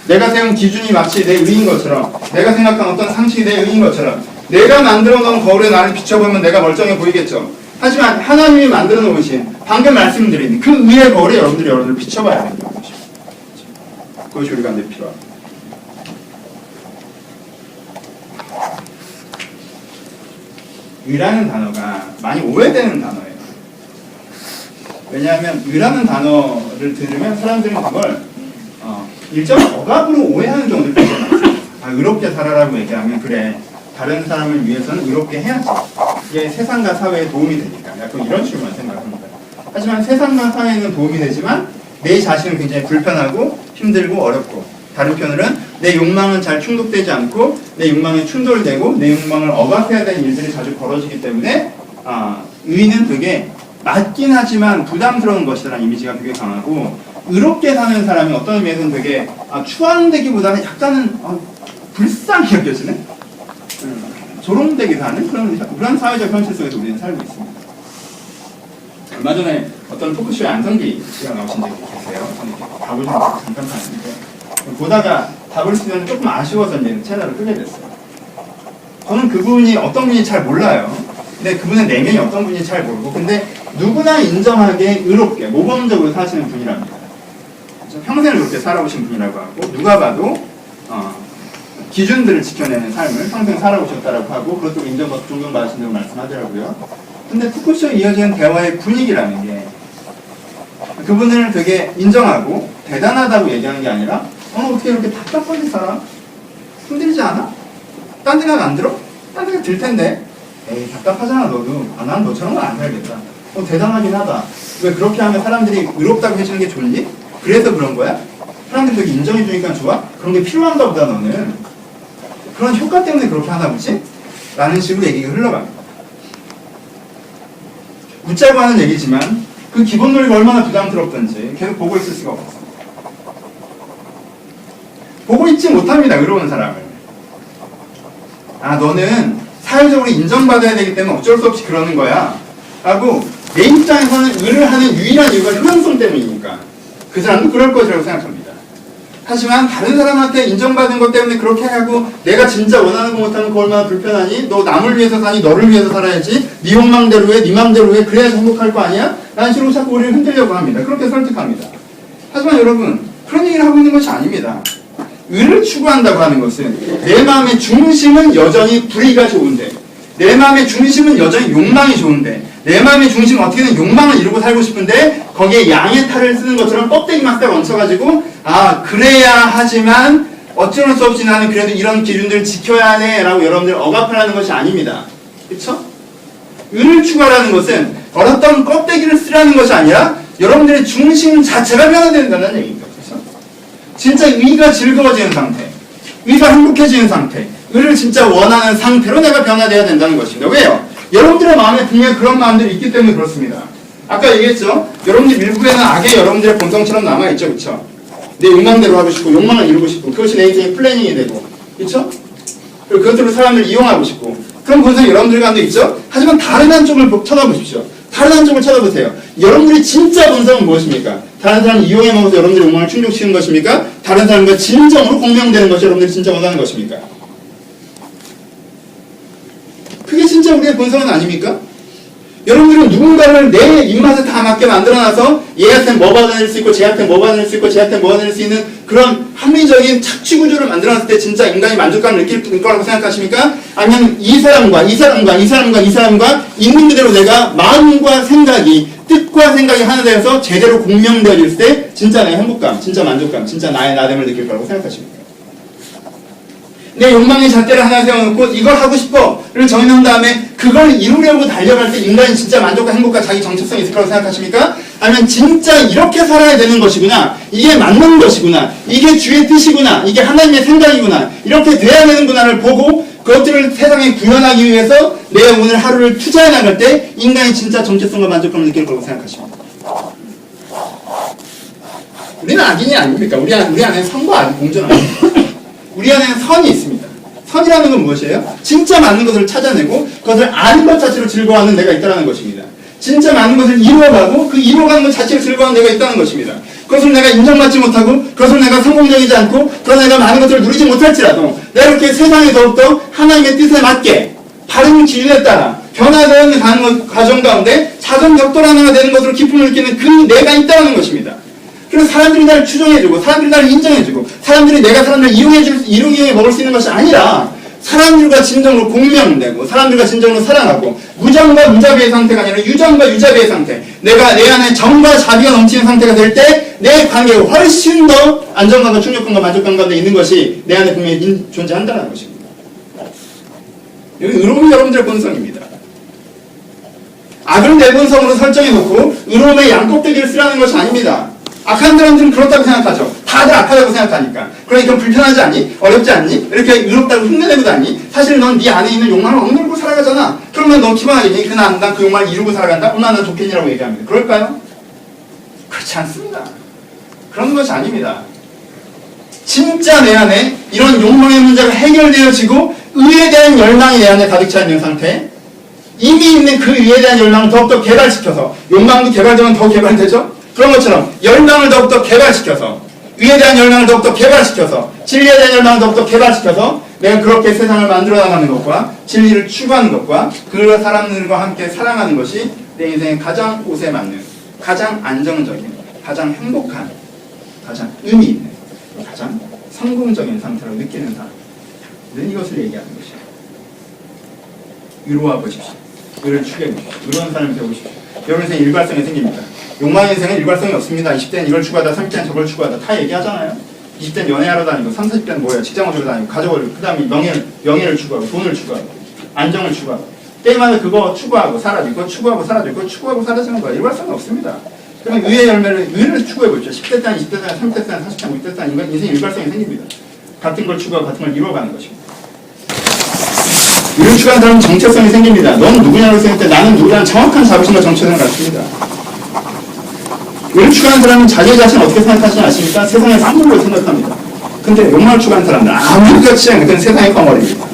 내가 세운 기준이 마치 내 의인 것처럼, 내가 생각한 어떤 상식이 내 의인 것처럼 내가 만들어 놓은 거울에 나를 비춰보면 내가 멀쩡해 보이겠죠. 하지만 하나님이 만들어 놓으신 방금 말씀드린 그 의의 거울에 여러분들을 비춰봐야 된다는 것입니다. 그것이 우리 가운데 필요합니다. 의라는 단어가 많이 오해되는 단어예요. 왜냐하면 의라는 단어를 들으면 사람들은 그걸 일정한 억압으로 오해하는 경우들이 굉장히 많습니다. 의롭게 살아라고 얘기하면 그래, 다른 사람을 위해서는 의롭게 해야지. 이게 세상과 사회에 도움이 되니까. 약간 이런 식으로만 생각합니다. 하지만 세상과 사회에는 도움이 되지만 내 자신은 굉장히 불편하고 힘들고 어렵고, 다른 편으로는 내 욕망은 잘 충족되지 않고 내 욕망에 충돌되고 내 욕망을 억압해야 되는 일들이 자주 벌어지기 때문에 의는 되게 맞긴 하지만 부담스러운 것이라는 이미지가 되게 강하고, 의롭게 사는 사람이 어떤 의미에서는 되게 추앙되기보다는 약간은 불쌍히 여겨지는 조롱되게 사는 그런 사회적 현실 속에서 우리는 살고 있습니다. 얼마 전에 어떤 토크쇼에 안성기 씨가 나오신 적이 계세요. 저는 답을 좀 잠깐 봤는데 보다가 답을 쓰면 조금 아쉬워서 이제 채널을 끄게 됐어요. 저는 그분이 어떤 분인지 잘 몰라요. 근데 그분의 내면이 어떤 분인지 잘 모르고, 근데 누구나 인정하게 의롭게 모범적으로 사시는 분이랍니다. 평생을 그렇게 살아오신 분이라고 하고, 누가 봐도 기준들을 지켜내는 삶을 평생 살아오셨다라고 하고, 그것도 인정받고 존경받으신다고 말씀하더라고요. 근데 토크쇼에 이어지는 대화의 분위기라는 게 그분을 되게 인정하고 대단하다고 얘기하는 게 아니라 어떻게 이렇게 답답하게 살아? 힘들지 않아? 딴 생각 안 들어? 딴 생각 들 텐데 에이 답답하잖아 너도. 난 너처럼은 안 살겠다. 대단하긴 하다. 왜 그렇게 하면 사람들이 의롭다고 해주는 게 좋니? 그래서 그런 거야? 사람들이 되게 인정해주니까 좋아? 그런 게 필요한가 보다 너는. 그런 효과 때문에 그렇게 하나 보지? 라는 식으로 얘기가 흘러갑니다. 웃자고 하는 얘기지만 그 기본 논리가 얼마나 부담스럽던지 계속 보고 있을 수가 없어. 보고 있지 못합니다. 의로운 사람을. 너는 사회적으로 인정받아야 되기 때문에 어쩔 수 없이 그러는 거야 라고 내 입장에서는 의를 하는 유일한 이유가 효용성 때문이니까 그 사람도 그럴 것이라고 생각합니다. 하지만 다른 사람한테 인정받은 것 때문에 그렇게 하고 내가 진짜 원하는 거 못하면 그거 얼마나 불편하니? 너 남을 위해서 사니? 너를 위해서 살아야지? 네 욕망대로 해? 네 맘대로 해? 그래야지 행복할 거 아니야? 라는 식으로 자꾸 우리를 흔들려고 합니다. 그렇게 설득합니다. 하지만 여러분 그런 얘기를 하고 있는 것이 아닙니다. 의를 추구한다고 하는 것은 내 마음의 중심은 여전히 불의가 좋은데, 내 마음의 중심은 여전히 욕망이 좋은데, 내 마음의 중심은 어떻게든 욕망을 이루고 살고 싶은데 거기에 양의 탈을 쓰는 것처럼 껍데기만 딱 얹혀가지고 그래야 하지만 어쩔 수 없이 나는 그래도 이런 기준들을 지켜야 하네 라고 여러분들 억압하라는 것이 아닙니다. 그렇죠? 의를 추구하라는 것은 어떤 껍데기를 쓰라는 것이 아니라 여러분들의 중심 자체가 변화된다는 얘기입니다. 그렇죠? 진짜 의가 즐거워지는 상태, 의가 행복해지는 상태, 의를 진짜 원하는 상태로 내가 변화되어야 된다는 것입니다. 왜요? 여러분들의 마음에 분명히 그런 마음들이 있기 때문에 그렇습니다. 아까 얘기했죠? 여러분들 일부에는 악의 여러분들의 본성처럼 남아있죠. 그렇죠? 내 욕망대로 하고 싶고 욕망을 이루고 싶고 그것이 내 인생의 플래닝이 되고 그렇죠? 그리고 그것들로 사람들을 이용하고 싶고 그런 본성이 여러분들 가운데 있죠? 하지만 다른 한쪽을 쳐다보십시오. 다른 한쪽을 쳐다보세요. 여러분들이 진짜 본성은 무엇입니까? 다른 사람을 이용해 먹어서 여러분들의 욕망을 충족시키는 것입니까? 다른 사람과 진정으로 공명되는 것이 여러분들이 진짜 원하는 것입니까? 그게 진짜 우리의 본성은 아닙니까? 여러분들은 누군가를 내 입맛에 다 맞게 만들어놔서 얘한테 뭐 받아낼 수 있고 쟤한테 뭐 받아낼 수 있고 쟤한테 뭐 받아낼 수 있는 그런 합리적인 착취구조를 만들어놨을 때 진짜 인간이 만족감을 느낄 거라고 생각하십니까? 아니면 이 사람과 이 사람과 이 사람과 이 사람과 있는 그대로 내가 마음과 생각이 뜻과 생각이 하나 되어서 제대로 공명되어질 때 진짜 내 행복감, 진짜 만족감, 진짜 나의 나됨을 느낄 거라고 생각하십니까? 내 욕망의 잣대를 하나 세워놓고 이걸 하고 싶어를 정해놓은 다음에 그걸 이루려고 달려갈 때 인간이 진짜 만족과 행복과 자기 정체성이 있을 거라고 생각하십니까? 아니면 진짜 이렇게 살아야 되는 것이구나, 이게 맞는 것이구나, 이게 주의 뜻이구나, 이게 하나님의 생각이구나, 이렇게 돼야 되는구나를 보고 그것들을 세상에 구현하기 위해서 내 오늘 하루를 투자해 나갈 때 인간이 진짜 정체성과 만족감을 느낄 거라고 생각하십니까? 우리는 악인이 아닙니까? 우리 안에 선과 악이 공존합니다. 우리 안에는 선이 있습니다. 선이라는 건 무엇이에요? 진짜 맞는 것을 찾아내고 그것을 아는 것 자체로 즐거워하는 내가 있다는 것입니다. 진짜 맞는 것을 이루어가고 그 이루어가는 것 자체로 즐거워하는 내가 있다는 것입니다. 그것을 내가 인정받지 못하고 그것을 내가 성공적이지 않고 그런 내가 많은 것들을 누리지 못할지라도 내가 이렇게 세상에 더욱더 하나님의 뜻에 맞게 바른 기준에 따라 변화되어 가는 과정 가운데 작은 벽돌 하나가 되는 것으로 기쁨을 느끼는 그 내가 있다는 것입니다. 그래서 사람들이 나를 추종해주고 사람들이 나를 인정해주고 사람들이 내가 사람들을 이용해 먹을 수 있는 것이 아니라 사람들과 진정으로 공명되고 사람들과 진정으로 사랑하고 무정과 무자비의 상태가 아니라 유정과 유자비의 상태, 내가 내 안에 정과 자비가 넘치는 상태가 될 때 내 관계가 훨씬 더 안정감과 충족감과 만족감 가운데 있는 것이 내 안에 분명히 존재한다는 것입니다. 여기 의로움이 여러분들의 본성입니다. 악을 내 본성으로 설정해놓고 의로움의 양껍데기를 쓰라는 것이 아닙니다. 악한 사람들은 그렇다고 생각하죠. 다들 악하다고 생각하니까. 그러니까 불편하지 않니? 어렵지 않니? 이렇게 의롭다고 흉내내고 다니? 사실 넌 네 안에 있는 욕망을 억누르고 살아가잖아. 그러면 넌 피곤하겠니? 난 그 욕망을 이루고 살아간다? 얼마나 좋겠니라고 얘기합니다. 그럴까요? 그렇지 않습니다. 그런 것이 아닙니다. 진짜 내 안에 이런 욕망의 문제가 해결되어지고 의에 대한 열망이 내 안에 가득 차 있는 상태, 이미 있는 그 의에 대한 열망을 더욱더 개발시켜서, 욕망도 개발되면 더 개발되죠? 그런 것처럼 열망을 더욱더 개발시켜서, 의에 대한 열망을 더욱더 개발시켜서, 진리에 대한 열망을 더욱더 개발시켜서 내가 그렇게 세상을 만들어 나가는 것과 진리를 추구하는 것과 그 사람들과 함께 사랑하는 것이 내 인생의 가장 옷에 맞는, 가장 안정적인, 가장 행복한, 가장 의미 있는, 가장 성공적인 상태로 느끼는 사람은 이것을 얘기하는 것이에요. 의로워 보십시오. 의를 추구해 보십시오. 의로운 사람이 되어보십시오. 여러분 인생에 일관성이 생깁니다. 욕망의 인생은 일관성이 없습니다. 20대는 이걸 추구하다, 30대는 저걸 추구하다 다 얘기하잖아요. 20대는 연애하러 다니고 30, 40대는 뭐예요? 직장을 주러 다니고 가족을, 그 다음에 명예를 추구하고 돈을 추구하고 안정을 추구하고 때마다 그거 추구하고 사라지고 그거 추구하고 사라지고 그거 추구하고 사라지는 거예요. 일관성이 없습니다. 그러면 의의 열매를, 의를 추구해 보죠. 10대 때, 20대 때, 30대 때, 40대 때, 50대 때 인간 인생 일관성이 생깁니다. 같은 걸 추구하고 같은 걸 이루어가는 것입니다. 의를 추구하는 사람은 정체성이 생깁니다. 너는 누구냐고 생각할 때 나는 누구냐는 정확한 자부심과 정체성을 갖습니다. 의를 추구하는 사람은 자기 자신을 어떻게 생각하시지 아십니까? 세상의 쌍물로 생각합니다. 근데 욕망을 추구하는 사람은 아무리 그렇지 않은 그건 세상의 덩어리입니다.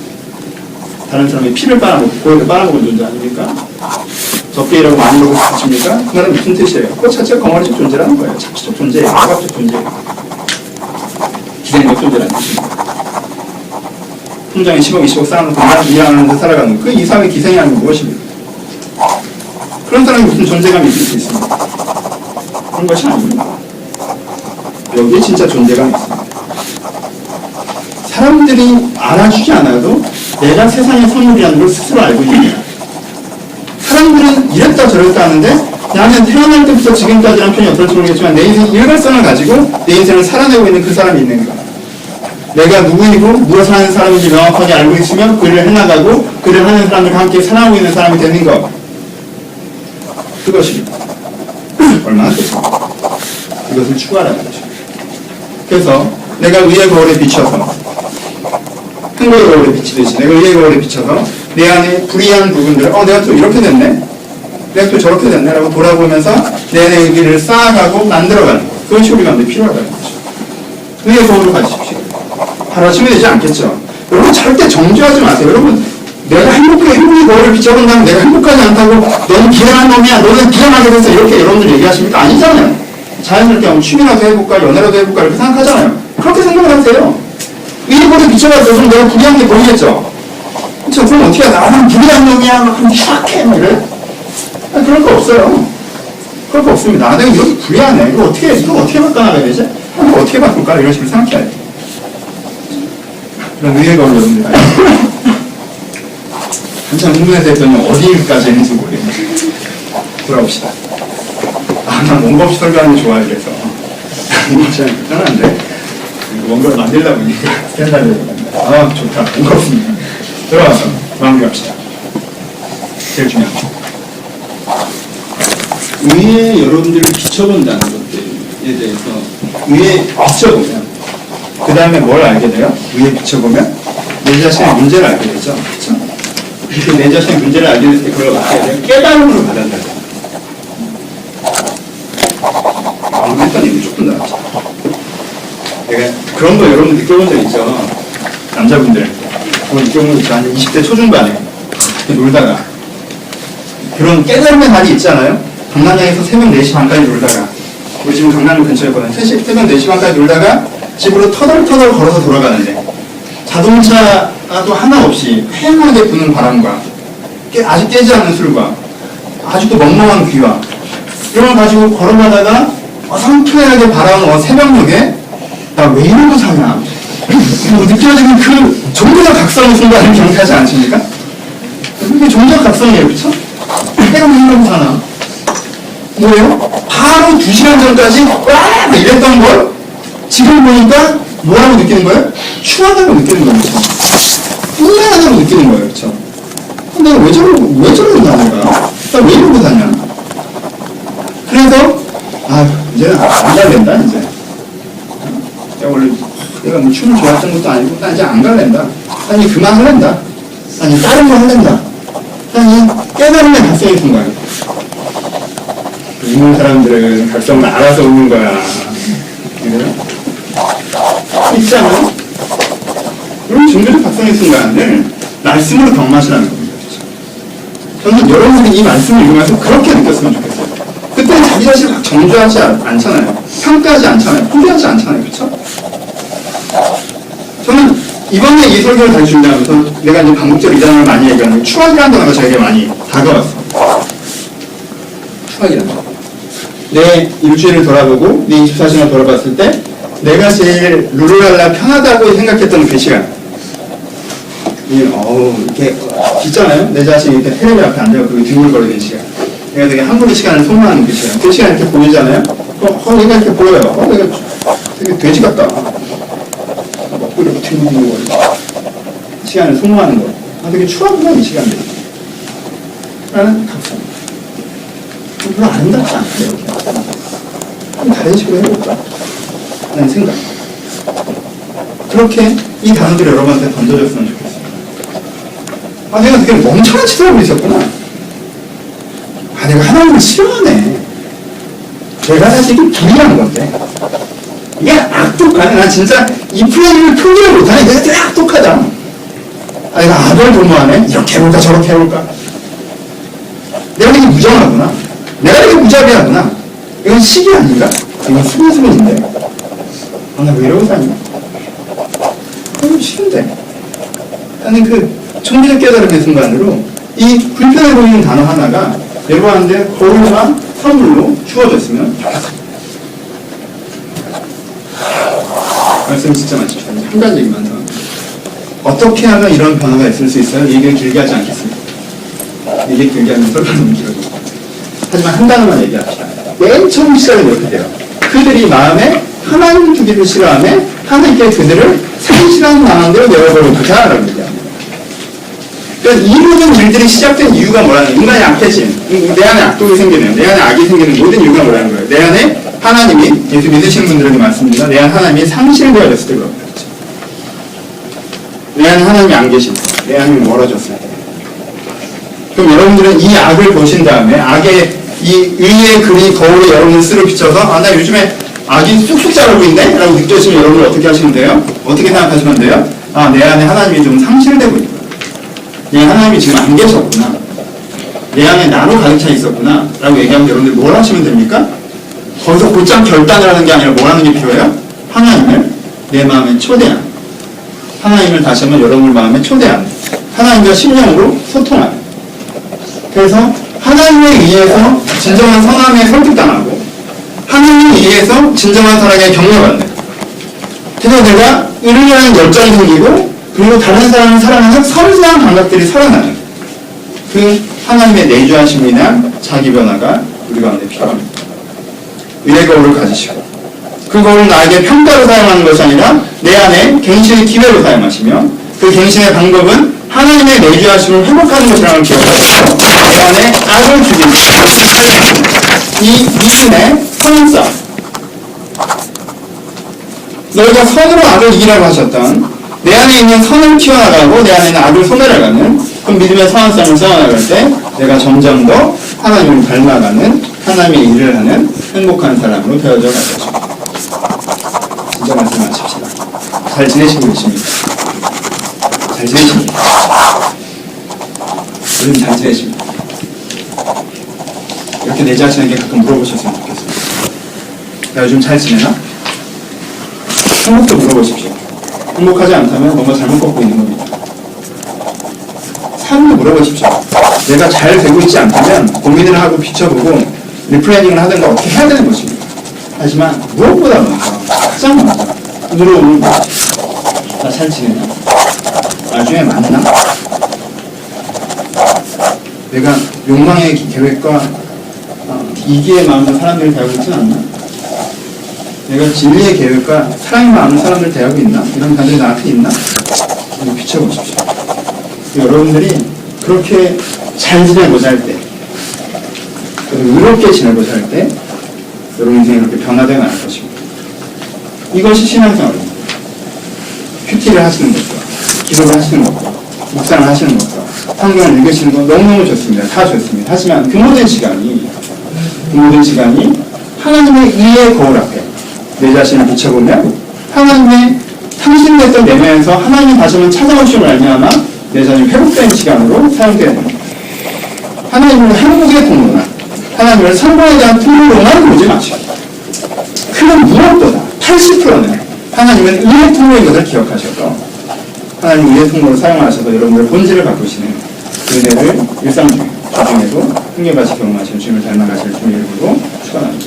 다른 사람의 피를 빨아먹고 고기를 빨아먹은 존재 아닙니까? 적게 일하고 많이 먹고 싶으십니까? 그 말은 무슨 뜻이에요? 그것 자체가 덩어리적 존재라는 거예요. 착취적 존재예요. 억압적 존재예요. 기생적 존재라는 뜻입니다. 통장에 10억, 20억 쌓아놓고 일하면서 살아가는 그 이상의 기생이 아니면 무엇입니까? 그런 사람이 무슨 존재감이 있을 수 있습니까? 그런 것이 아닙니다. 여기에 진짜 존재감이 있습니다. 사람들이 알아주지 않아도 내가 세상의 선물이라는 걸 스스로 알고 있는 거야. 사람들은 이랬다 저랬다 하는데 나는 태어날 때부터 지금까지라는 표현이 어떨지 모르겠지만 내 인생 일관성을 가지고 내 인생을 살아내고 있는 그 사람이 있는 거야. 내가 누구이고 무엇을 하는 사람인지 명확하게 알고 있으면 그 일을 해나가고 그 일을 하는 사람들과 함께 살아가고 있는 사람이 되는 것. 그것이 얼마나 좋습니까? 이것을 추구하라는 것입니다. 그래서 내가 의의 거울에 비춰서 행복의 거울에 비치듯이 내가 의의 거울에 비춰서 내 안에 불이한 부분들을 내가 또 이렇게 됐네? 내가 또 저렇게 됐네? 라고 돌아보면서 내 얘기를 쌓아가고 만들어가는 것. 그것이 우리가 필요하다는 거죠. 의의 거울을 가지십시오. 하루아침에 되지 않겠죠. 여러분 절대 정죄하지 마세요. 여러분 내가 행복의 거울을 비춰본다면 내가 행복하지 않다고 너는 비행한 놈이야. 너는 비행하게 됐어. 이렇게 여러분들 얘기하십니까? 아니잖아요. 자연스럽게 하면 취미라도 해볼까 연애라도 해볼까 이렇게 생각하잖아요. 그렇게 생각을 하세요. 의의 거울에 비춰가지고 좀 내가 불이한 게 보이겠죠. 그렇죠? 그럼 어떻게 하나? 나는 불이한 놈이야. 막 샥해. 막 이래. 그럴 거 없어요. 그럴 거 없습니다. 내가 이렇게 불이하네. 이거 어떻게 바꿔나가야 되지? 이거 어떻게 바꿀까? 이런 식으로 생각해야 돼. 그런 의의 거울 여러분들 한참 흥분해서 했더니 어디까지 했는지 모르겠네. 돌아봅시다. 난 원고 없이 설교하는 게 좋아요. 그래서 원고 없이 편한데 원고를 만들다 보니까 스탠다드로 좋다. 원고 없습니다. 들어와서 마무리합시다. 제일 중요한 거. 의에 여러분들을 비춰본다는 것들에 대해서 의에 비춰보면 그 다음에 뭘 알게 돼요? 의에 비춰보면 내 자신의 문제를 알게 되죠. 그렇죠? 내 자신의 문제를 알게 될 때 그걸 어떻게 해야 돼요? 깨달음으로 받아들여요. 했던 얘기 조금 나왔죠. 내가 그런 거 여러분 느껴본 적 있죠? 남자분들 그거 느껴본 적 있죠? 한 20대 초중반에 놀다가 그런 깨달음의 날이 있잖아요? 강남역에서 새벽 4시 반까지 놀다가 우리 지금 강남역 근처였거든요. 새벽 4시 반까지 놀다가 집으로 터덜터덜 걸어서 돌아가는데 자동차도 하나 없이 휑하게 부는 바람과 아직 깨지 않는 술과 아직도 멍멍한 귀와 이런 걸 가지고 걸어가다가 상쾌하게 바라보는 새벽녘에 나 왜 이러고 사냐 느껴지는 그 종교적 각성의 순간을 경험하지 않습니까? 그게 종교적 각성이에요. 그쵸? 내가 왜 이러고 사나? 뭐예요? 바로 2시간 전까지 와! 이랬던 걸 지금 보니까 뭐라고 느끼는 거예요? 추하다고 느끼는 겁니다. 흥분하다고 느끼는 거예요. 그쵸? 내가 왜 저러고 사는 거야? 나 왜 이러고 사냐? 그래서 이제는 안 갈랜다 이제. 내가 뭐 춤을 좋아했던 것도 아니고 나 이제 안 갈랜다. 나 이제 그만할랜다. 나 이제 다른 거 할랜다. 나 이제 깨달음의 각성이 순간. 있는 사람들은 각성을 알아서 오는 거야. 그래요? 있잖아요. 그럼 종교적 각성의 순간을 말씀으로 경험하시라는 겁니다. 저는 여러분들이 이 말씀을 이용해서 그렇게 느꼈으면 좋겠어요. 그때는 자기 자신을 막 정죄하지 않잖아요. 평가하지 않잖아요. 후회하지 않잖아요. 그렇죠? 저는 이번에 이 설교를 다시 준비하면서 내가 이제 반복적으로 이 단어를 많이 얘기하는 추억이라는 단어가 저에게 많이 다가왔어. 추억이라는 거. 내 일주일을 돌아보고 내 24시간을 돌아봤을 때 내가 제일 룰루랄라 편하다고 생각했던 그 시간. 이렇게 있잖아요. 내 자신이 이렇게 테레비 앞에 앉아서 뒹굴거리는 시간. 내가 되게 한국의 시간을 소망하는 그 시간. 그 시간 이렇게 보이잖아요. 내가 이렇게 보여요. 내가 되게 돼지 같다. 먹고 이렇게 뒹굴거리는 거. 시간을 소망하는 거. 되게 추억스러운 이 시간들. 라는 각성. 별로 아름답지 않아요. 좀 다른 식으로 해볼까? 라는 생각. 그렇게 이 단어들을 여러분한테 던져줬으면 좋겠어요. 내가 되게 멍청한 짓을 하고 있었구나. 내가 하나님을 싫어하네. 내가 사실 이게 불의한 건데. 이게 악독하네. 난 진짜 이 프로그램을 표기를 못하네. 내가 되게 악독하다. 내가 악을 도모하네. 이렇게 해볼까 저렇게 해볼까. 내가 되게 무정하구나. 내가 되게 무자비하구나. 이건 시기 아닌가? 이건 수근수근인데. 나 왜 이러고 사니? 너무 싫은데. 나는 그 청기적 깨달음의 순간으로 이 불편해 보이는 단어 하나가 여러분한테 거울과 선물로 주어졌으면 좋겠습니다. 말씀 진짜 많습니다. 한 가지 얘기만 더. 어떻게 하면 이런 변화가 있을 수 있어요? 얘기를 길게 하지 않겠습니다. 얘기 길게 하면 설명은 길어지고. 하지만 한 단어만 얘기합시다. 맨 처음 시작은 이렇게 돼요. 그들이 마음에 하나님 주기를 싫어하며 하나님께 그들을 상실한 마음대로 내어버려 두자라고 얘기합니다. 그러니까 이 모든 일들이 시작된 이유가 뭐라는 거예요? 인간이 악해진, 내 안에 악독이 생기는, 내 안에 악이 생기는 모든 이유가 뭐라는 거예요? 내 안에 하나님이, 예수 믿으시는 분들에게 말씀드립니다. 내 안에 하나님이 상실되어졌을 때 그런 거죠. 내 안에 하나님이 안 계실 때, 내 하나님이 멀어졌을 때. 그럼 여러분들은 이 악을 보신 다음에 악의 이 의의 글이 거울에 여러분의 스스로 비춰서 나 요즘에 악이 쑥쑥 자라고 있네? 라고 느껴지면 여러분은 어떻게 하시면 돼요? 어떻게 생각하시면 돼요? 내 안에 하나님이 좀 상실되고 있구나. 내 하나님이 지금 안 계셨구나. 내 안에 나로 가득 차 있었구나. 라고 얘기하면 여러분들 뭘 하시면 됩니까? 거기서 곧장 결단을 하는 게 아니라 뭘 하는 게 필요해요? 하나님을 내 마음에 초대하는. 하나님을 다시 한번 여러분 마음에 초대하는. 하나님과 심령으로 소통하는. 그래서 하나님에 의해서 진정한 선함에 설득당하고 하나님에 의해서 진정한 사랑에 격려받는. 그래서 내가 이루려는 열정이 생기고 그리고 다른 사람을 사랑하는 섬세한 감각들이 살아나는 그 하나님의 내주하심으로 인한 자기 변화가 우리 가운데 필요합니다. 의의 거울을 가지시고 그 거울을 나에게 평가로 사용하는 것이 아니라 내 안에 갱신의 기회로 사용하시며 그 갱신의 방법은 하나님의 내주하심을 회복하는 것이라는 기억하시고 내 안에 악을 죽이는 이 믿음의 선언싸움. 너희가 선으로 악을 이기라고 하셨던 내 안에 있는 선을 키워나가고 내 안에 있는 악을 소멸해가는 그 믿음의 선언싸움을 쌓아나갈 때 내가 점점 더 하나님을 닮아가는 하나님의 일을 하는 행복한 사람으로 되어져 갈 것입니다. 진짜 말씀하십시다. 잘 지내시고 계십니까? 잘 지내십니까? 요즘 잘 지내십니까? 이렇게 내 자신에게 가끔 물어보셨으면 좋겠습니다. 나 요즘 잘 지내나? 행복도 물어보십시오. 행복하지 않다면 뭔가 잘못 걷고 있는 겁니다. 삶을 물어보십시오. 내가 잘 되고 있지 않다면 고민을 하고 비춰보고 리플래닝을 하든가 어떻게 해야 되는 것입니다. 하지만 무엇보다 먼저 가장 먼저 물어보는 거. 나 잘 지내나? 나중에 만나? 내가 욕망의 계획과 이기의 마음으로 사람들을 대하고 있지는 않나? 내가 진리의 계획과 사랑의 마음으로 사람들을 대하고 있나? 이런 감정이 나한테 있나? 한번 비춰보십시오. 여러분들이 그렇게 잘 지내고자 할 때, 그리고 의롭게 지내고자 할 때, 여러분 인생이 그렇게 변화되어 나갈 것입니다. 이것이 신앙생활입니다. 큐티를 하시는 것과, 기도를 하시는 것과, 묵상을 하시는 것과, 성경을 읽으시는 건 너무너무 좋습니다. 다 좋습니다. 하지만 그 모든 시간이 하나님의 의의 거울 앞에 내 자신을 비춰보면 하나님의 상실됐던 내면에서 하나님이 다시 한번 찾아오심을 알미암아 내 자신이 회복된 시간으로 사용되는 겁니다. 하나님을 행복의 통로나 하나님을 성공에 대한 통로로만 보지 마시고 그건 무엇보다 80%는 하나님은 의의 통로인 것을 기억하셔서 하나님 의의 통로로 사용하셔서 여러분들 본질을 바꾸시는 그 은혜를 일상 중에도 한결같이 경험하시는 주님을 닮아가실 주님의 이름으로 축원합니다.